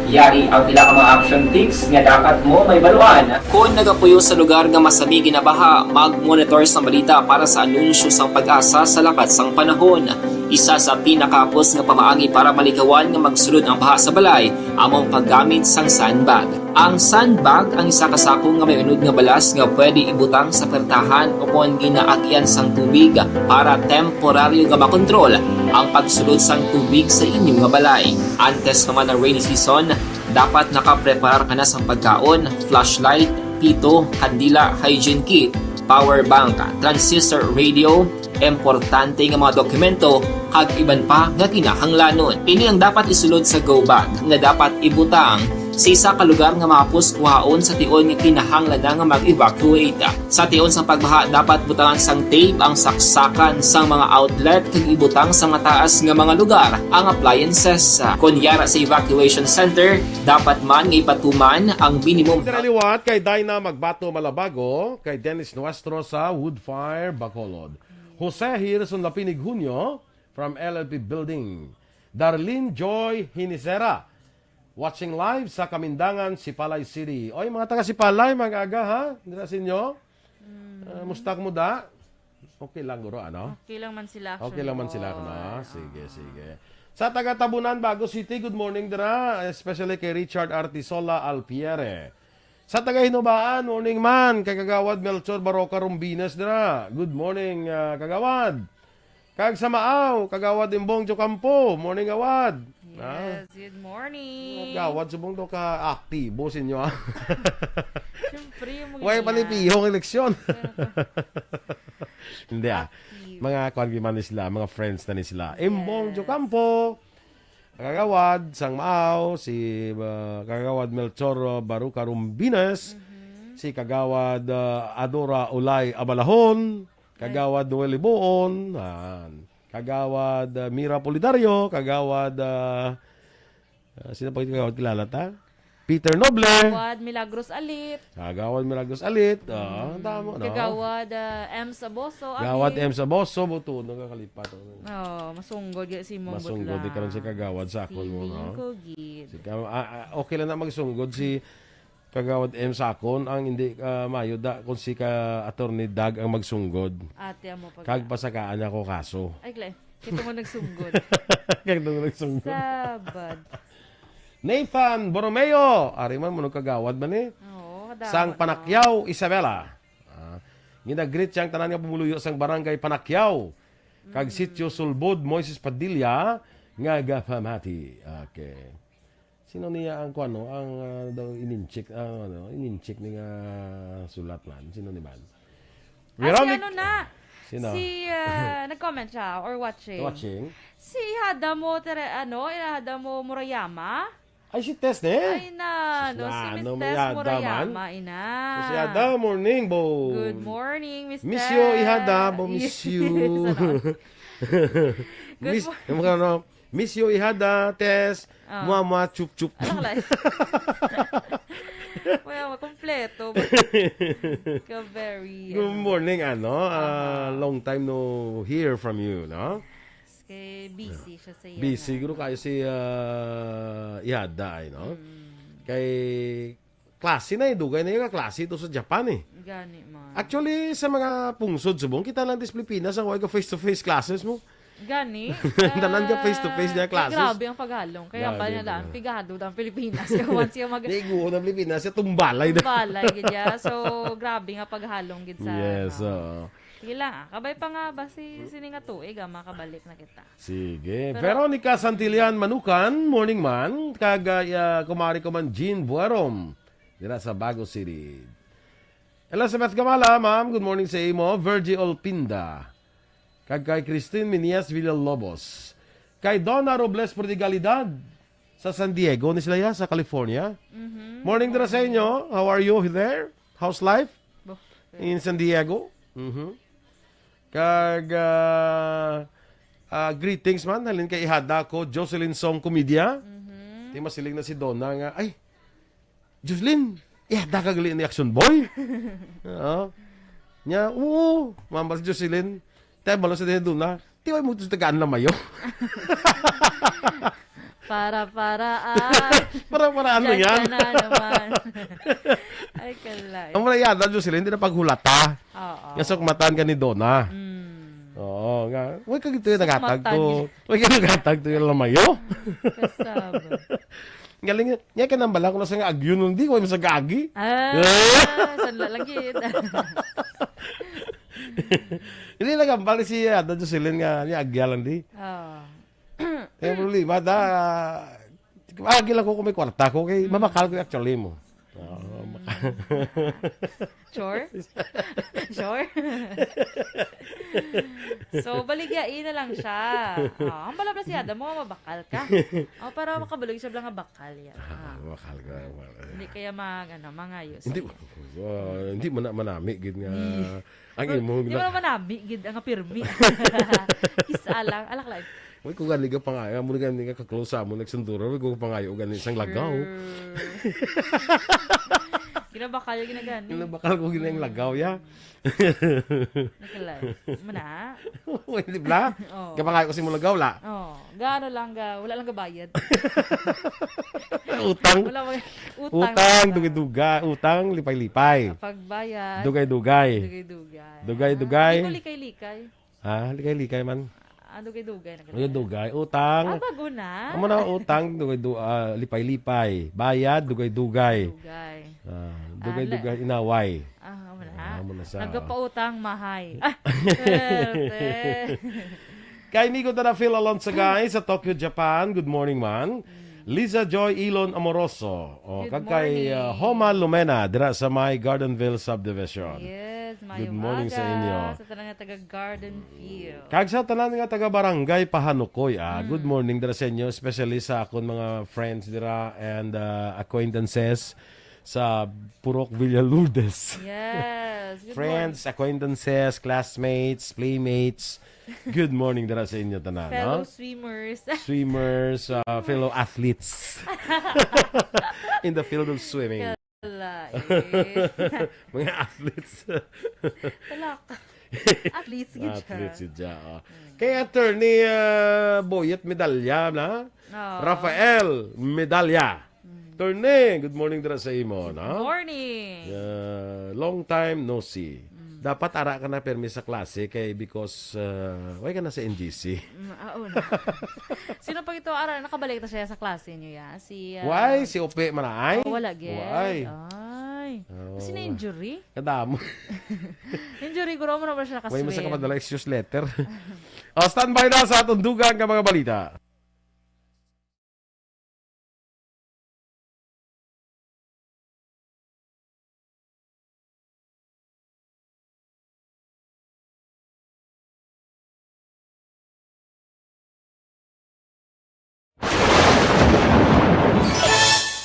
Yari ang pila ka mga action tips nga dapat mo may baluan. Kung nagapuyo sa lugar nga masabi ginabaha, mag-monitor sa balita para sa anunsyo sang pag-asa sa lakas sang panahon. Isa sa pinakapos nga pamaagi para malikawan nga magsulod ang baha sa balay, among paggamit sang sandbag. Ang sandbag ang isa ka sako nga may unod nga balas nga pwede ibutang sa pertahan upon ginaagyan sang tubig para temporaryo nga makontrol ang pagsulod sang tubig sa inyong nga balay. Antes naman ng rainy season, dapat nakapreparar ka na sang pagkaon, flashlight, pito, kandila, hygiene kit, power bank, transistor radio, importante nga mga dokumento kag iban pa nga kinahanglanon. Ini ang dapat isulod sa go bag nga dapat ibutang sa isa ka lugar nga mapus kuhaon sa tion nga kinahanglan nga mag-evacuate. Sa tion sang pagbaha dapat butangan sang tape ang saksakan sang mga outlet kag ibutang sa mataas nga mga lugar ang appliances. Kunyara sa evacuation center, dapat man nga ipatuman ang minimum. Liwat kay Dina Magbato Malabago, kay Dennis Nuestro sa Woodfire Bacolod. Jose Hirson Lapinig Junio from LLP Building. Darlene Joy Hinisera, watching live sa Kamindangan, Sipalay City. Oy, mga taga Sipalay, mag-aga ha? Hindi na sinyo? Mustak mo da? Okay lang, guro, ano? Okay lang man sila. Okay lang man sila, no? Sige, sige. Sa taga Tabunan, Bago City, good morning dira. Especially kay Richard Artisola Alpiere. Sa taga Hinubaan, morning man. Kay Kagawad Melchor Baroca Rumbinas dira. Good morning, Kagawad. Kag sa Maaw, Kagawad Imbong Jocampo. Morning, Awad. Yes, good morning. Kagawad, subong to ka aktibo sinyo. Siyempre, yung Huwag palipihong eleksyon. Hindi Mga kwan sila, mga friends na ni sila. Imbong Jocampo. Kagawad, Sang Maaw, si Kagawad Melchor Baruca Rumbinas, si Kagawad Adora Ulay Abalahon, Kagawad Noel Iboon, Kagawad Mira Polidario, Kagawad sino pa Kagawad kilala ta? Peter Noble, Kagawad Milagros Alit, Kagawad Milagros Alit, tama, no? Kagawad M. Saboso, Kagawad M. Saboso, buto, nakakalipat. masunggod si Mong Masunggod, di ka rin si Kagawad sa akon mo, no? Okay lang na magsunggod si Kagawad M. Sakon, ang hindi mayo da kung si ka Attorney Dag ang magsunggod. Ate mo pag. Kag pasakaan ako kaso. Ay, Clay, ito mo nagsunggod. Kag nung nagsunggod. Sabad. Nathan Borromeo, ari man mo kagawad man eh. Oo, Sang Panakyaw, Isabela. Ginagreet siyang tanan nga pumuluyo sang barangay Panakyaw. Kag sitio Sulbod, Moises Padilla, nga gapamati. Okay. Sino niya ang kuano, ang daw ininchik ni nga sulat man. Sino ni man? Si ano na? Sino? Si nag-comment siya or watching. Watching? Si Hadamo Murayama. Ay, si Tess ne? Ay na, Sus no, na, si Miss no, Tess Yada Murayama, man. ina. Si Ada, morning, bo. Good morning, Miss Tess. Miss you, Ihada, bo, miss you. Miss you, Ihada, Tess. Mama, chup-chup. Ano ka well, kompleto. Very. Good morning, long time no hear from you, no? Kay busy siya sa iya. Busy, siguro kayo si Ihada, no? Kay klase na, dugay na yung klase ito sa Japan, eh. Gani man. Actually, sa mga pungsod, subong, kita lang sa Pilipinas, ang huwag face-to-face classes mo. Gani. Tanan ka face-to-face niya classes. Grabe ang paghalong. Kaya Grabe, pa niya lang, pigado ng Pilipinas. Kaya once yung Ligo ng Pilipinas, siya tumbalay na. Tumbalay, ganyan. So, grabe nga paghalong gid sa. Yes, sige lang, kabay pa nga ba si sininga tuig, makabalik na kita. Sige. Veronica Santillan Manukan, morning man. Kagaya, kumari ko man Jean Buarom. Dira sa Bago City. Elizabeth Gamala, ma'am. Good morning sa imo. Virgie Olpinda. Kag kay Christine Minias Villalobos. Kay Donna Robles Prodigalidad sa San Diego ni sila sa California. Morning dira sa inyo. How are you there? How's life in San Diego? Kag greetings man halin kay ihada ko Jocelyn Song Comedia. Di masiling na si Donna nga ay Jocelyn, ihada ka gali ni Aksyon Boy. Oo. Nya, mama si Jocelyn. Tayo malo sa din Donna. Di mo mo tagaan na mayo. Para ano yan? Na naman. Ay, kalay. Ang mga yada, Jocelyn, hindi na paghulata. Oo. Yasok matan ka ni Donna. Oo, nga. Huwag ka gito yung nagatag to. Huwag ka nagatag to yung lamayo. Kasama. Galing nga. Nga ka nang bala ko na sa agyon. Hindi ko sa gagi. Sanla lang gid. Hindi lang ang bali si Yada, Jocelyn nga. Niya agyalan di. Oo. Eh, problema, agi lang ko kung may kwarta ko. Kay mamakal ko actually mo. Sure? Sure? So, baligyain na lang siya. Ang balabla si Adam mo, mabakal ka. Para makabalog siya lang bakal yan. Mamakal ka. Hindi kaya mangayos. Hindi mo na manami. Gid nga. Ang imo. Hindi mo na manami. Gid ang pirmi. Isa lang. Alak lang. Uy, kung gani ka pangayo, mo na gani ka kaklose sa mo, nagsunduro, uy, kung pangayo, gani isang lagaw. Ginabakal yung ginagani. Ginabakal ko gini ang lagaw, ya. Nakalay. Mana? Uy, di ba? Kapangayo kasi mo lagaw, la. Gano lang, wala lang gabayad. Utang. Utang, dugay-dugay. Utang, lipay-lipay. Pagbayad. Dugay-dugay. Dugay-dugay. Hindi ko likay-likay. Ha? Likay-likay man. Dugay-dugay. Dugay-dugay. Utang. Bago na. Amo na utang, lipay-lipay. Bayad, dugay-dugay. Dugay-dugay, inaway. Amo na sa. Nagpautang, mahay. Kay Nico Feel Alon sa guys sa Tokyo, Japan. Good morning, man. Lisa Joy Elon Amoroso. Good kay Homa Lumena, dira sa may Gardenville Subdivision. Yes, Good morning sa inyo. Sa tanan nga taga Garden Field. Kag sa tanan nga taga Barangay Pahanukoy. Good morning dira sa inyo, especially sa akon mga friends dira and acquaintances sa Purok Villa Lourdes. Yes. Good Friends, acquaintances, classmates, playmates. Good morning dira sa inyo tanan. Fellow swimmers. Swimmers, fellow athletes. In the field of swimming. Mga athletes. Talak. Athletes gid siya. Athletes siya. Kay attorney Boyet Medalya na. Rafael Medalya. Attorney, good morning dira sa imo, no? Morning. Long time no see. Dapat ara ka na permi sa klase kay because why ka na sa NGC? Oo na. Sino pa ito ara nakabalik na siya sa klase niyo ya? Si Why si Ope Manaay? Wala gid. Why? Ay. Kasi na injury. Kadamo. Injury ko mo na ba siya nakaswim? Why mo sa kapadala excuse letter? Standby na sa atong dugang ka mga balita.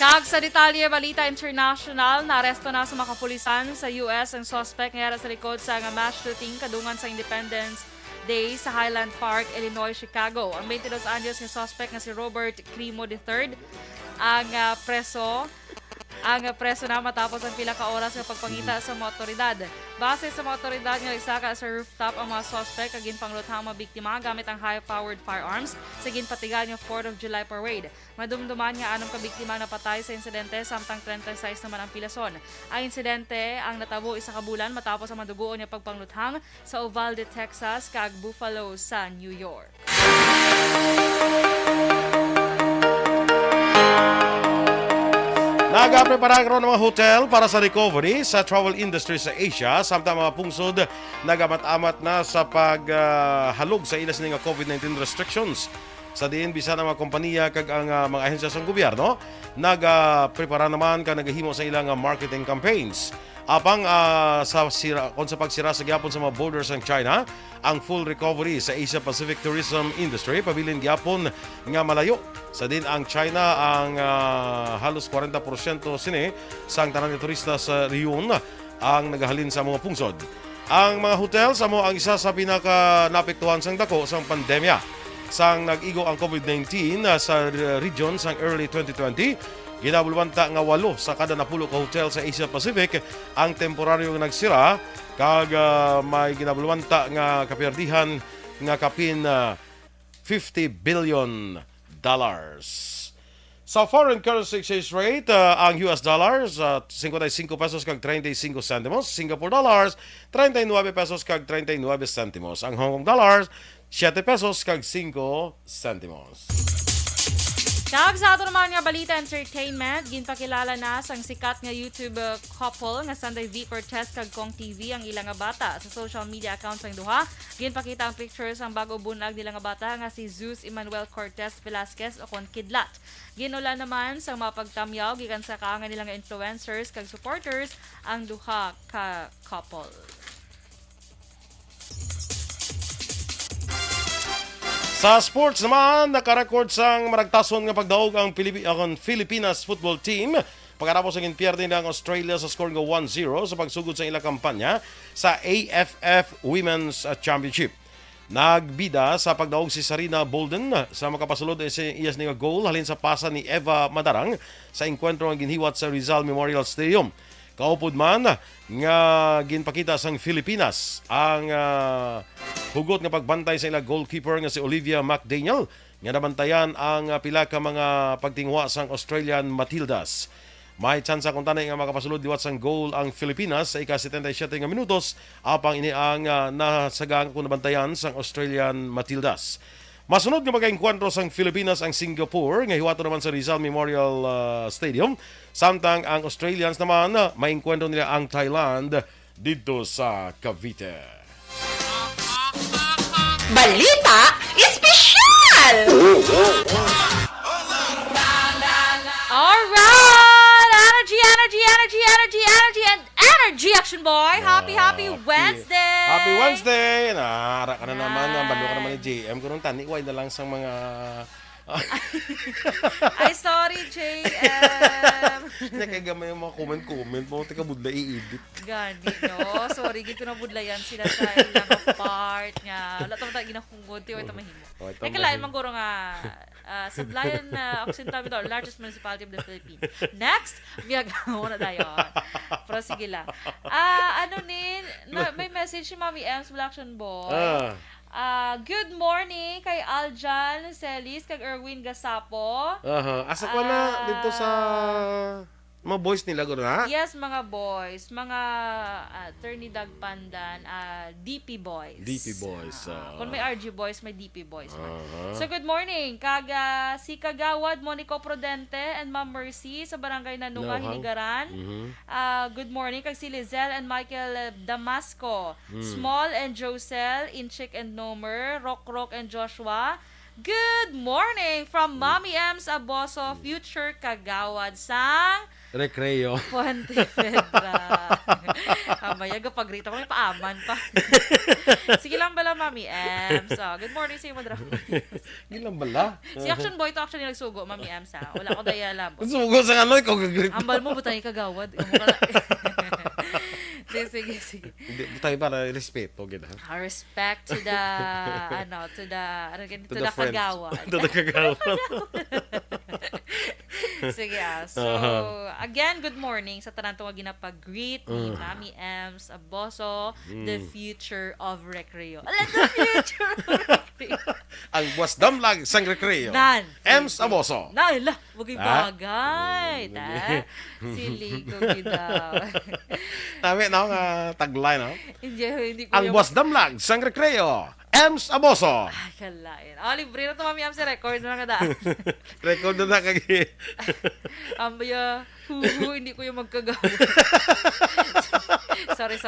Kag sa detalye, Balita International, naaresto na sa mga kapulisan sa US ang suspect nga sa likod sa mass shooting kadungan sa Independence Day sa Highland Park, Illinois, Chicago. Ang 22 anyos nga suspect nga si Robert Crimo III ang preso na matapos ang pila ka oras ng pagpangita sa mga otoridad. Base sa mga otoridad nga nagsaka sa rooftop ang mga suspect kag ginpangluthang mga biktima gamit ang high-powered firearms sa ginpatigan nga 4th of July parade. Madumduman nga 6 ka biktima napatay sa insidente samtang 36 naman ang pilason. Ang insidente ang natabo isa ka bulan matapos ang madugoon nga pagpangluthang sa Uvalde, Texas kag Buffalo sa New York. Nagaprepara karon ng mga hotel para sa recovery sa travel industry sa Asia samtang mga pungsod nagamat-amat na sa paghalog sa ilas ng COVID-19 restrictions. Sa diin bisan ang mga kompanya kag ang mga ahensya sa gobyerno nagaprepara naman ka nagahimo sa ilang marketing campaigns. Apang kung sa pagsira sa gyapon sa mga borders ng China, ang full recovery sa Asia-Pacific tourism industry pabilin gyapon nga malayo. Sa din ang China ang halos 40% sini sang tanan nga turista sa riyon ang nagahalin sa mga pungsod. Ang mga hotel sa mo ang isa sa pinaka napektuhan sang dako sang pandemya. Sang nag-igo ang COVID-19 sa region sang early 2020, ginabulwanta nga 8 sa kada 10 ka hotel sa Asia Pacific ang temporaryo nga nagsira kag may ginabulwanta nga kaperdihan nga kapin $50 billion. Sa foreign currency exchange rate, ang US dollars 55 pesos kag 35 centimos, Singapore dollars 39 pesos kag 39 centimos, ang Hong Kong dollars 7 pesos kag 5 centimos. Kag sa ato naman nga balita entertainment, ginpakilala na sang sikat nga YouTube couple nga Sunday V Cortez kag Kong TV ang ilang nga bata. Sa social media accounts ng duha, ginpakita ang pictures ang bago bunag nila nga bata nga si Zeus Emmanuel Cortez Velasquez o kon Kidlat. Ginula naman sang mapagtamyaw gikan sa kaangan nila nga influencers kag supporters ang duha ka couple. Sa sports naman, nakarecord sang maragtason nga pagdaog ang Pilipinas football team pagkatapos ang impiyerde ng Australia sa score nga 1-0 sa pagsugod sa ilang kampanya sa AFF Women's Championship. Nagbida sa pagdaog si Sarina Bolden sa makapasulod iyas nga goal halin sa pasa ni Eva Madarang sa enkwentro ang ginhiwat sa Rizal Memorial Stadium. Kaupod man nga ginpakita sang Pilipinas ang hugot nga pagbantay sa ilang goalkeeper nga si Olivia McDaniel nga nabantayan ang pila ka mga pagtingwa sang Australian Matildas. May tsansa kung tanay nga makapasulod liwat sang goal ang Pilipinas sa ika-77 nga minutos apang ini ang nasagang kung nabantayan sang Australian Matildas. Masunod nga magka-enkwentro sang Pilipinas ang Singapore nga hiwato naman sa Rizal Memorial Stadium. Samtang ang Australians naman may enkwentro nila ang Thailand dito sa Cavite. Balita espesyal! Alright! Energy, and energy, Action Boy! Happy Wednesday! Happy Wednesday! Nahara ka na naman. Balo ka naman ni JM. Kung tanikway na lang sa mga... Ay, sorry, JM. Nakagamay yung mga comment mo. Teka, budla i-edit. Gani, no? Sorry, gito na budlayan sila sa ilang part nga. Wala naman tayo ginakungod. Tiyo, ito mahimo. Nakalain man guro nga Sablayan na Aksyon, largest municipality of the Philippines. Next, miyagawa na tayo. Pero sige lang. May message si Mami M sa Action Boy. Good morning kay Aljan Celis kag Erwin Gasapo. Asa ko na dito sa mga boys nila guro na? Yes, mga boys. Mga Attorney Dag Pandan, DP boys. DP boys. Kung may RG boys, may DP boys. So, good morning. Si Kagawad Monico Prudente and Ma'am Mercy sa Barangay Nanunga, Hinigaran. Good morning. Kag si Lizelle and Michael Damasco. Small and Josel, Inchik and Nomer, Rock and Joshua. Good morning from Mami M's Aboso, future Kagawad sang Recreo. Puente Vedra. Amaya, kapag-rita ko, may paaman pa. Sige lang bala, Mami M. So, good morning sa iyo, Madra. Sige lang bala. Si Action Boy to actually nagsugo, Mami M. Wala ko daya alam. Sugo sa ano, ikaw gagrit. Ambal mo, butay kagawad. Sige. Hindi, tayo para respeto, gina. Respect to the kagawad. To the kagawad. Sige, so, again, good morning sa tanan to nga ginapag-greet ni Mami Ems Aboso, the future of Recreo. The future of Recreo. Ang buwas damlag sang Recreo. Nan. Ems Aboso. Naila, wagay bagay. Sili ko gida. Tama na nga tagline, no? Hindi ko ang buwas damlag sang Recreo. Ems Aboso. Ay, kalain. Libre na to, Mami Ems, record na nga daan. Record na kagi. Ambaya, hindi ko yung magkagawa. sorry.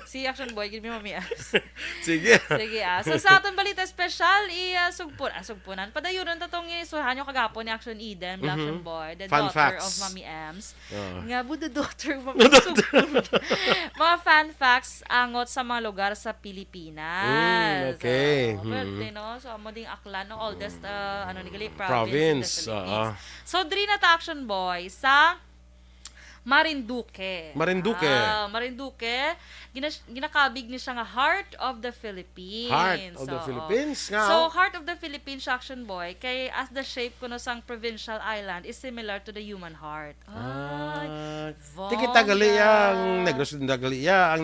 Si Action Boy, give me mamias. Sige. Sige So sa atong balita special, sugpunan. Padayunan tatong isuhan yung kagapon ni Action Eden, Action Boy, the Fun daughter facts. of Mami Ems. Oh. Nga the daughter of Mami Ems. Mga fun facts angot sa mga lugar sa Pilipinas. Okay. Pwede, no? So, amo ding Aklan, no? Oldest, province Province. in the Philippines. So, diri na ta Action Boy sa Marinduque. Marinduque. Marinduque. Ginakabig ni siya nga Heart of the Philippines. Heart of the Philippines nga. So, Heart of the Philippines, Action Boy, kay as the shape kuno sang provincial island is similar to the human heart. Tikita Galia ang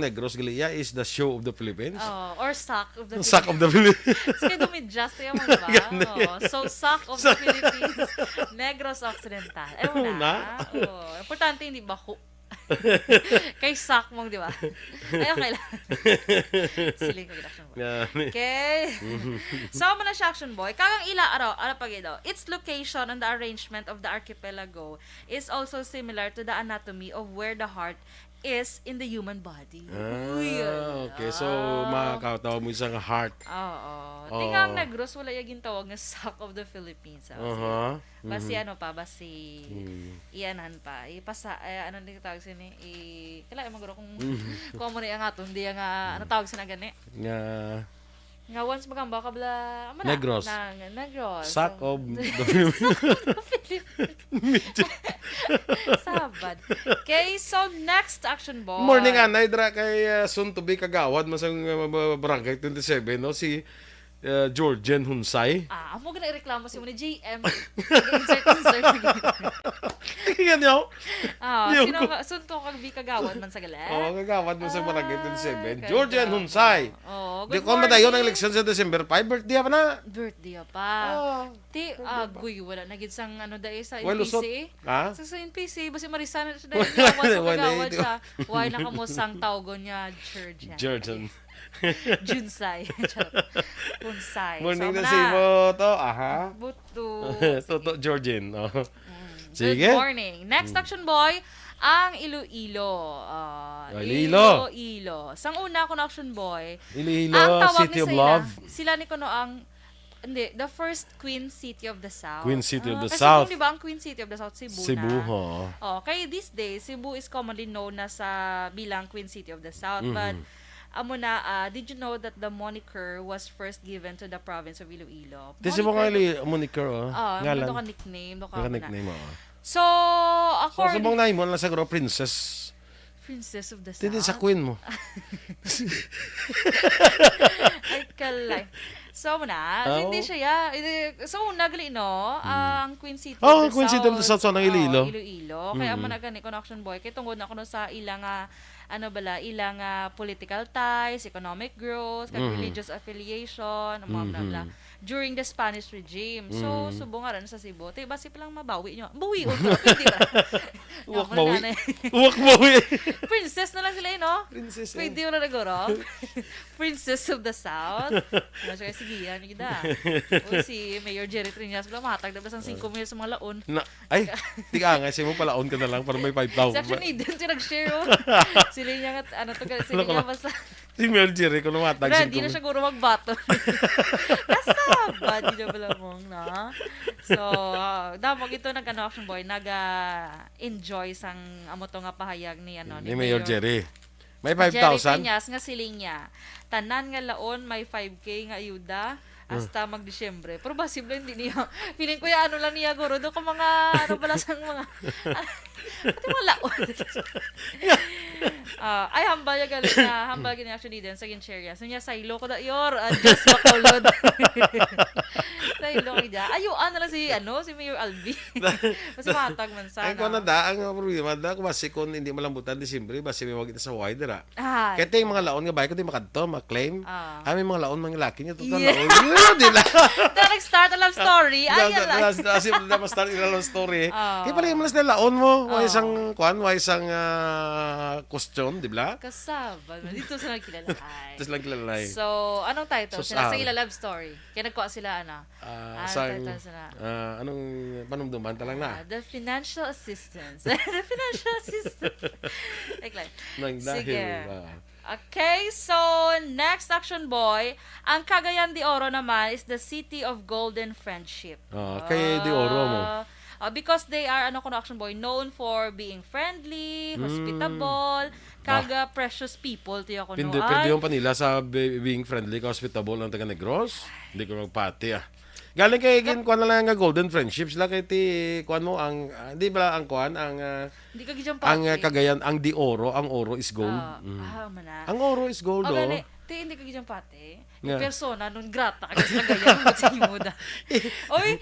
Negros Galia is the show of the Philippines. Or Sack of the Philippines. Sack of the Philippines. Kasi dumidjust yung mga diba? So, Sack of the Philippines, Negros Occidental. Ewan na. Importante hindi bako. Kay Sack mong, di ba? Ay, okay lang. Siling ko Action Boy. Okay. So, muna siya Action Boy. Kagang its location and the arrangement of the archipelago is also similar to the anatomy of where the heart is in the human body. Okay. So, makakatawa mo isang heart. Oo. Tingang Negros, wala yung gintawag na Sack of the Philippines. Basi iyanan pa. Ano din tawag sini? Kailangan maguro kung mo na yung ato, hindi yung tawag sina gani. Nga once magamba ka bala, Negros. Negros. Sack of the Philippines. Sabad. Okay, so next Action Boy. Morning, Anay. Dra kay soon to be kagawad masang barangay 27, no? Si Georgian Hunsay. Amo gana ireklamo si mo ni JM. Kaya niyo? Sunto kag bi kagawad man sa galit. Kagawad mo sa barangay 27. Georgian Hunsay. Di ko madayon ang eleksyon sa December 5. Birthday pa na. Birthday pa. Ti, wala na gid sang dai sa Lusot. NPC. Sa NPC, basi Marisan na siya dahil kagawad siya. Why na kamo sang tawgon niya Georgian. Junsay. Hunsay. Morning So, na si mo to. Buto. Toto Georgian. Sige. Good morning. Next Action Boy, ang Iloilo. Iloilo. Sang una ko na Action Boy. Iloilo, ang tawag City ni of sa Love. Sila ni kuno ang the first Queen City of the South. Queen City of the kasi South. Kasi di ba ang Queen City of the South, Cebu na. Kaya these days, Cebu is commonly known na sa bilang Queen City of the South. But did you know that the moniker was first given to the province of Iloilo? This is mga moniker, ngalan. Ito ka nickname. So, So, according... sabang nahin mo lang sa Princess Princess of the South? Hindi sa queen mo. Ay, kalay. So, hindi siya, so, nagali, no? Ang Queen City of the South. Queen City of the South, so, ng Iloilo. Iloilo. Kaya mo na gani ko na Action Boy. Kaya tungod na ko sa ilang ilang political ties, economic growth, religious affiliation, blah, during the Spanish regime. So, subo nga rin sa Cebu. Basi palang mabawi nyo. Bawi, pwede ba? Uwak bawi. Princess na lang sila, no? Princess. Pwede mo na nagoro. Princess of the South. Sige, yan, gida. Si Mayor Jerry Trinas, mahatag na ba sang 5 million sa mga laon? Tiga nga, siya mo palaon ka na lang para may 5,000. Section Eden, siya nag-share, Sila niya nga, sila niya basta. Si Mayor Jerry, kung lumatag 5 million. Hindi na siya guro magbato. Kasaba, di na pala mong, na? So, damog ito Action Boy, nag-enjoy sang amo to nga pahayag ni Mayor Jerry. May 5,000? Jerry Peñas nga siling niya. Tanan nga laon, may 5K nga ayuda hasta mag-Disyembre. Pero posible hindi niya. Feeling ko lang niya guro. Doon ko mga, pala sang mga, pati mga laon. Ay, hambal niya galing na, hambal niya actually din sa gincherya. So niya, saylo ko da, just makulod. Saylo ko niya. Ayuan na lang si Mayor Albi. Kasi matag man sana. Ay, kung ang problema da, kung basi kung hindi malambutan Disyembre, basi may wagit sa wider, Kaya yung mga laon nga ba, kung di makadto, maklaim. May mga laon, mga laki niya, total laon. Nag-start a love story. Ayan lang. Start a love story. Kaya pala yung malas na laon mo. Way isang question, di ba? Kasabad. Dito sila kilalay. Tapos lang kilalay. So, anong title? So, Sila sa ila love story. Kaya nagkuha sila, Sang, title sila? anong panumduman talang na? The financial assistance. The financial assistance. Nang dahil, Sige. Okay, so next Action Boy, ang Cagayan de Oro naman is the City of Golden Friendship. Kay de Oro mo. Because they are, Action Boy, known for being friendly, hospitable, kaga precious people. Tiyo ko Pindi yung panila sa being friendly, hospitable ng taga Negros. Hindi ko magpati Galing kay kuan na lang nga golden friendships la kay ti kuan mo ang di ba ang kuan ang hindi ka gidyang ang Cagayan ang de Oro, ang oro is gold. Mana. Ang oro is gold Gani, hindi ka gidyang pati. Nga. Persona non grata ka sa Cagayan mo sa imuda. Oy,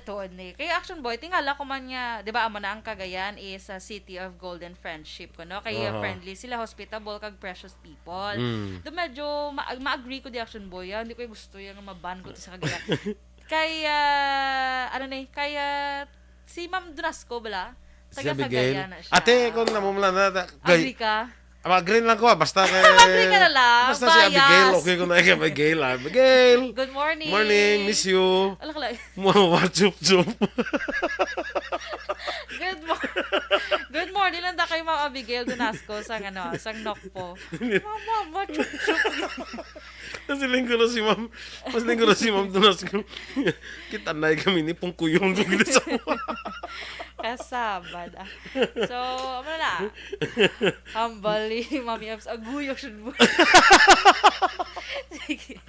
tuod ni. Kay Action Boy tingala ko man nga, 'di ba amo na ang Cagayan is a city of golden friendship ko no. Kay friendly sila, hospitable kag precious people. Do medyo ma-agree ko di Action Boy. Hindi ko gusto yung maban ko sa Cagayan. Kay si Ma'am Dunasco bala. Taga Cagayan na siya. Ate, kung namumula na Agree ka? Mag-green lang ko basta kay Agree ka na lang. Basta si Abigail, okay ko na kay Abigail. Abigail. Good morning. Morning, miss you. Alak. Chup. Good morning lang kay Ma'am Abigail Dunasco sang Nokpo. Mama, chup. Mas linggo na si Ma'am Dunasco. Kita na kami ni pungkuyong dugil sa mo. Kasabad. So, ano na? Hambali, Mami Abs, aguyok siya mo. Sige.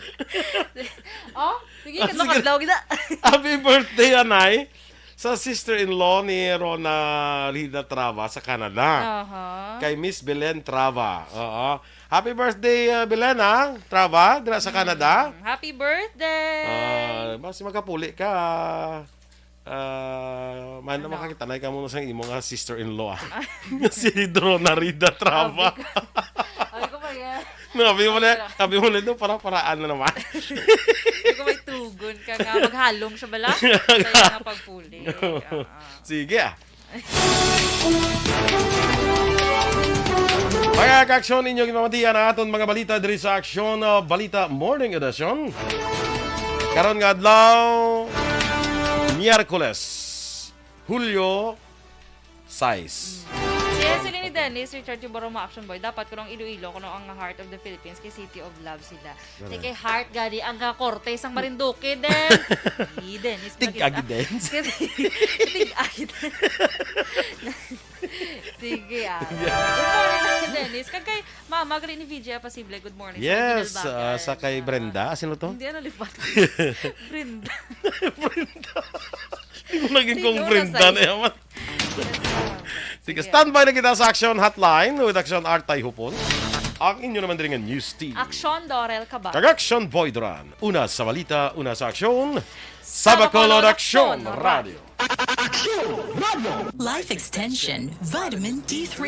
Sige, kadlaw kita. Happy birthday, Anay, sa sister-in-law ni Rona Rida Trava sa Canada. Kay Miss Belen Trava. Happy birthday, Belen, Trava, dira sa Canada. Happy birthday! Basta magkapuli ka. Makakitanay ka muna sa imong nga sister-in-law. Si Rona Rida Trava. Abi ko pa yan. Sabi mo na ito, paraan na naman. Hindi ko may tugon ka nga. Maghalong siya bala. Kaya nga pagpuli. Sige Mga ka-aksyon, inyong imamatian na aton mga balita diri sa Aksyon Balita Morning Edition. Karon nga adlaw, Miyerkules, Hulyo 6. Sila ni Dennis, Richard yung barong Action Boy, dapat ko nung Iloilo, kung ang heart of the Philippines, kay City of Love sila. Kay heart, gadi, ang korte, isang Marinduque, din. Dennis. Tig-agi din. Tig-agi din. Sige, Good morning, Dennis. Kagkay, Mama, gari ni VJ, pasible, good morning. Yes, sa kay Brenda. Sino to? Hindi, lipat. Brenda. Hindi mo naging kong Brenda na yaman. Sige, standby na kita sa Action Hotline with Action Artay Hupon. Ang inyo naman din ng news team. Aksyon, Dorel, Cabatu. Kag-Action Boy Duran. Una sa balita, una sa aksyon. Sa Bacolod Aksyon Radio. Life Extension Vitamin D3.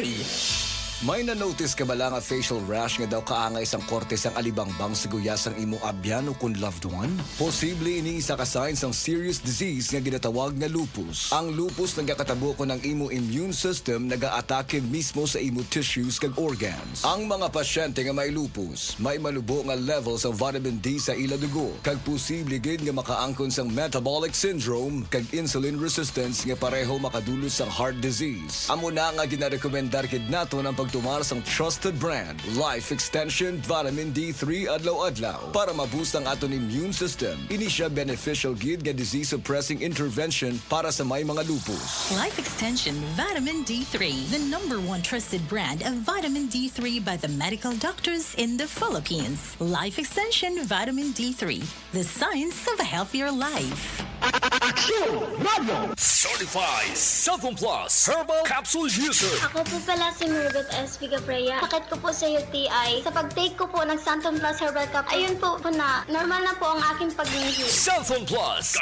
May na-notice ka ba lang nga facial rash nga daw kaangay sang korte sang alibangbang siguyas ang imong abyan o kung loved one? Posible ini isa ka signs ng serious disease nga ginatawag nga lupus. Ang lupus nagakatabo ko ng imo immune system nagaatake mismo sa imo tissues kag organs. Ang mga pasyente nga may lupus, may malubo nga levels ng vitamin D sa ila dugo kag posible gid nga makaangkon sang metabolic syndrome kag insulin resistance nga pareho makadulot sang heart disease. Amo na nga ginarekomendar kid nato ng tumar sang trusted brand Life Extension Vitamin D3 adlaw-adlaw para ma-boost ang aton immune system. Ini siya beneficial gid nga disease-suppressing intervention para sa may mga lupus. Life Extension Vitamin D3, the #1 trusted brand of vitamin D3 by the medical doctors in the Philippines. Life Extension Vitamin D3, the science of a healthier life. Certified Cellphone Plus Herbal Capsule User. Ako po pala si Murgot S. Vigapreya. Sakit ko po sa UTI. Sa pag-take ko po ng Santon Plus Herbal Cup, ayun po na normal na po ang aking pag-ihi. Cellphone Plus.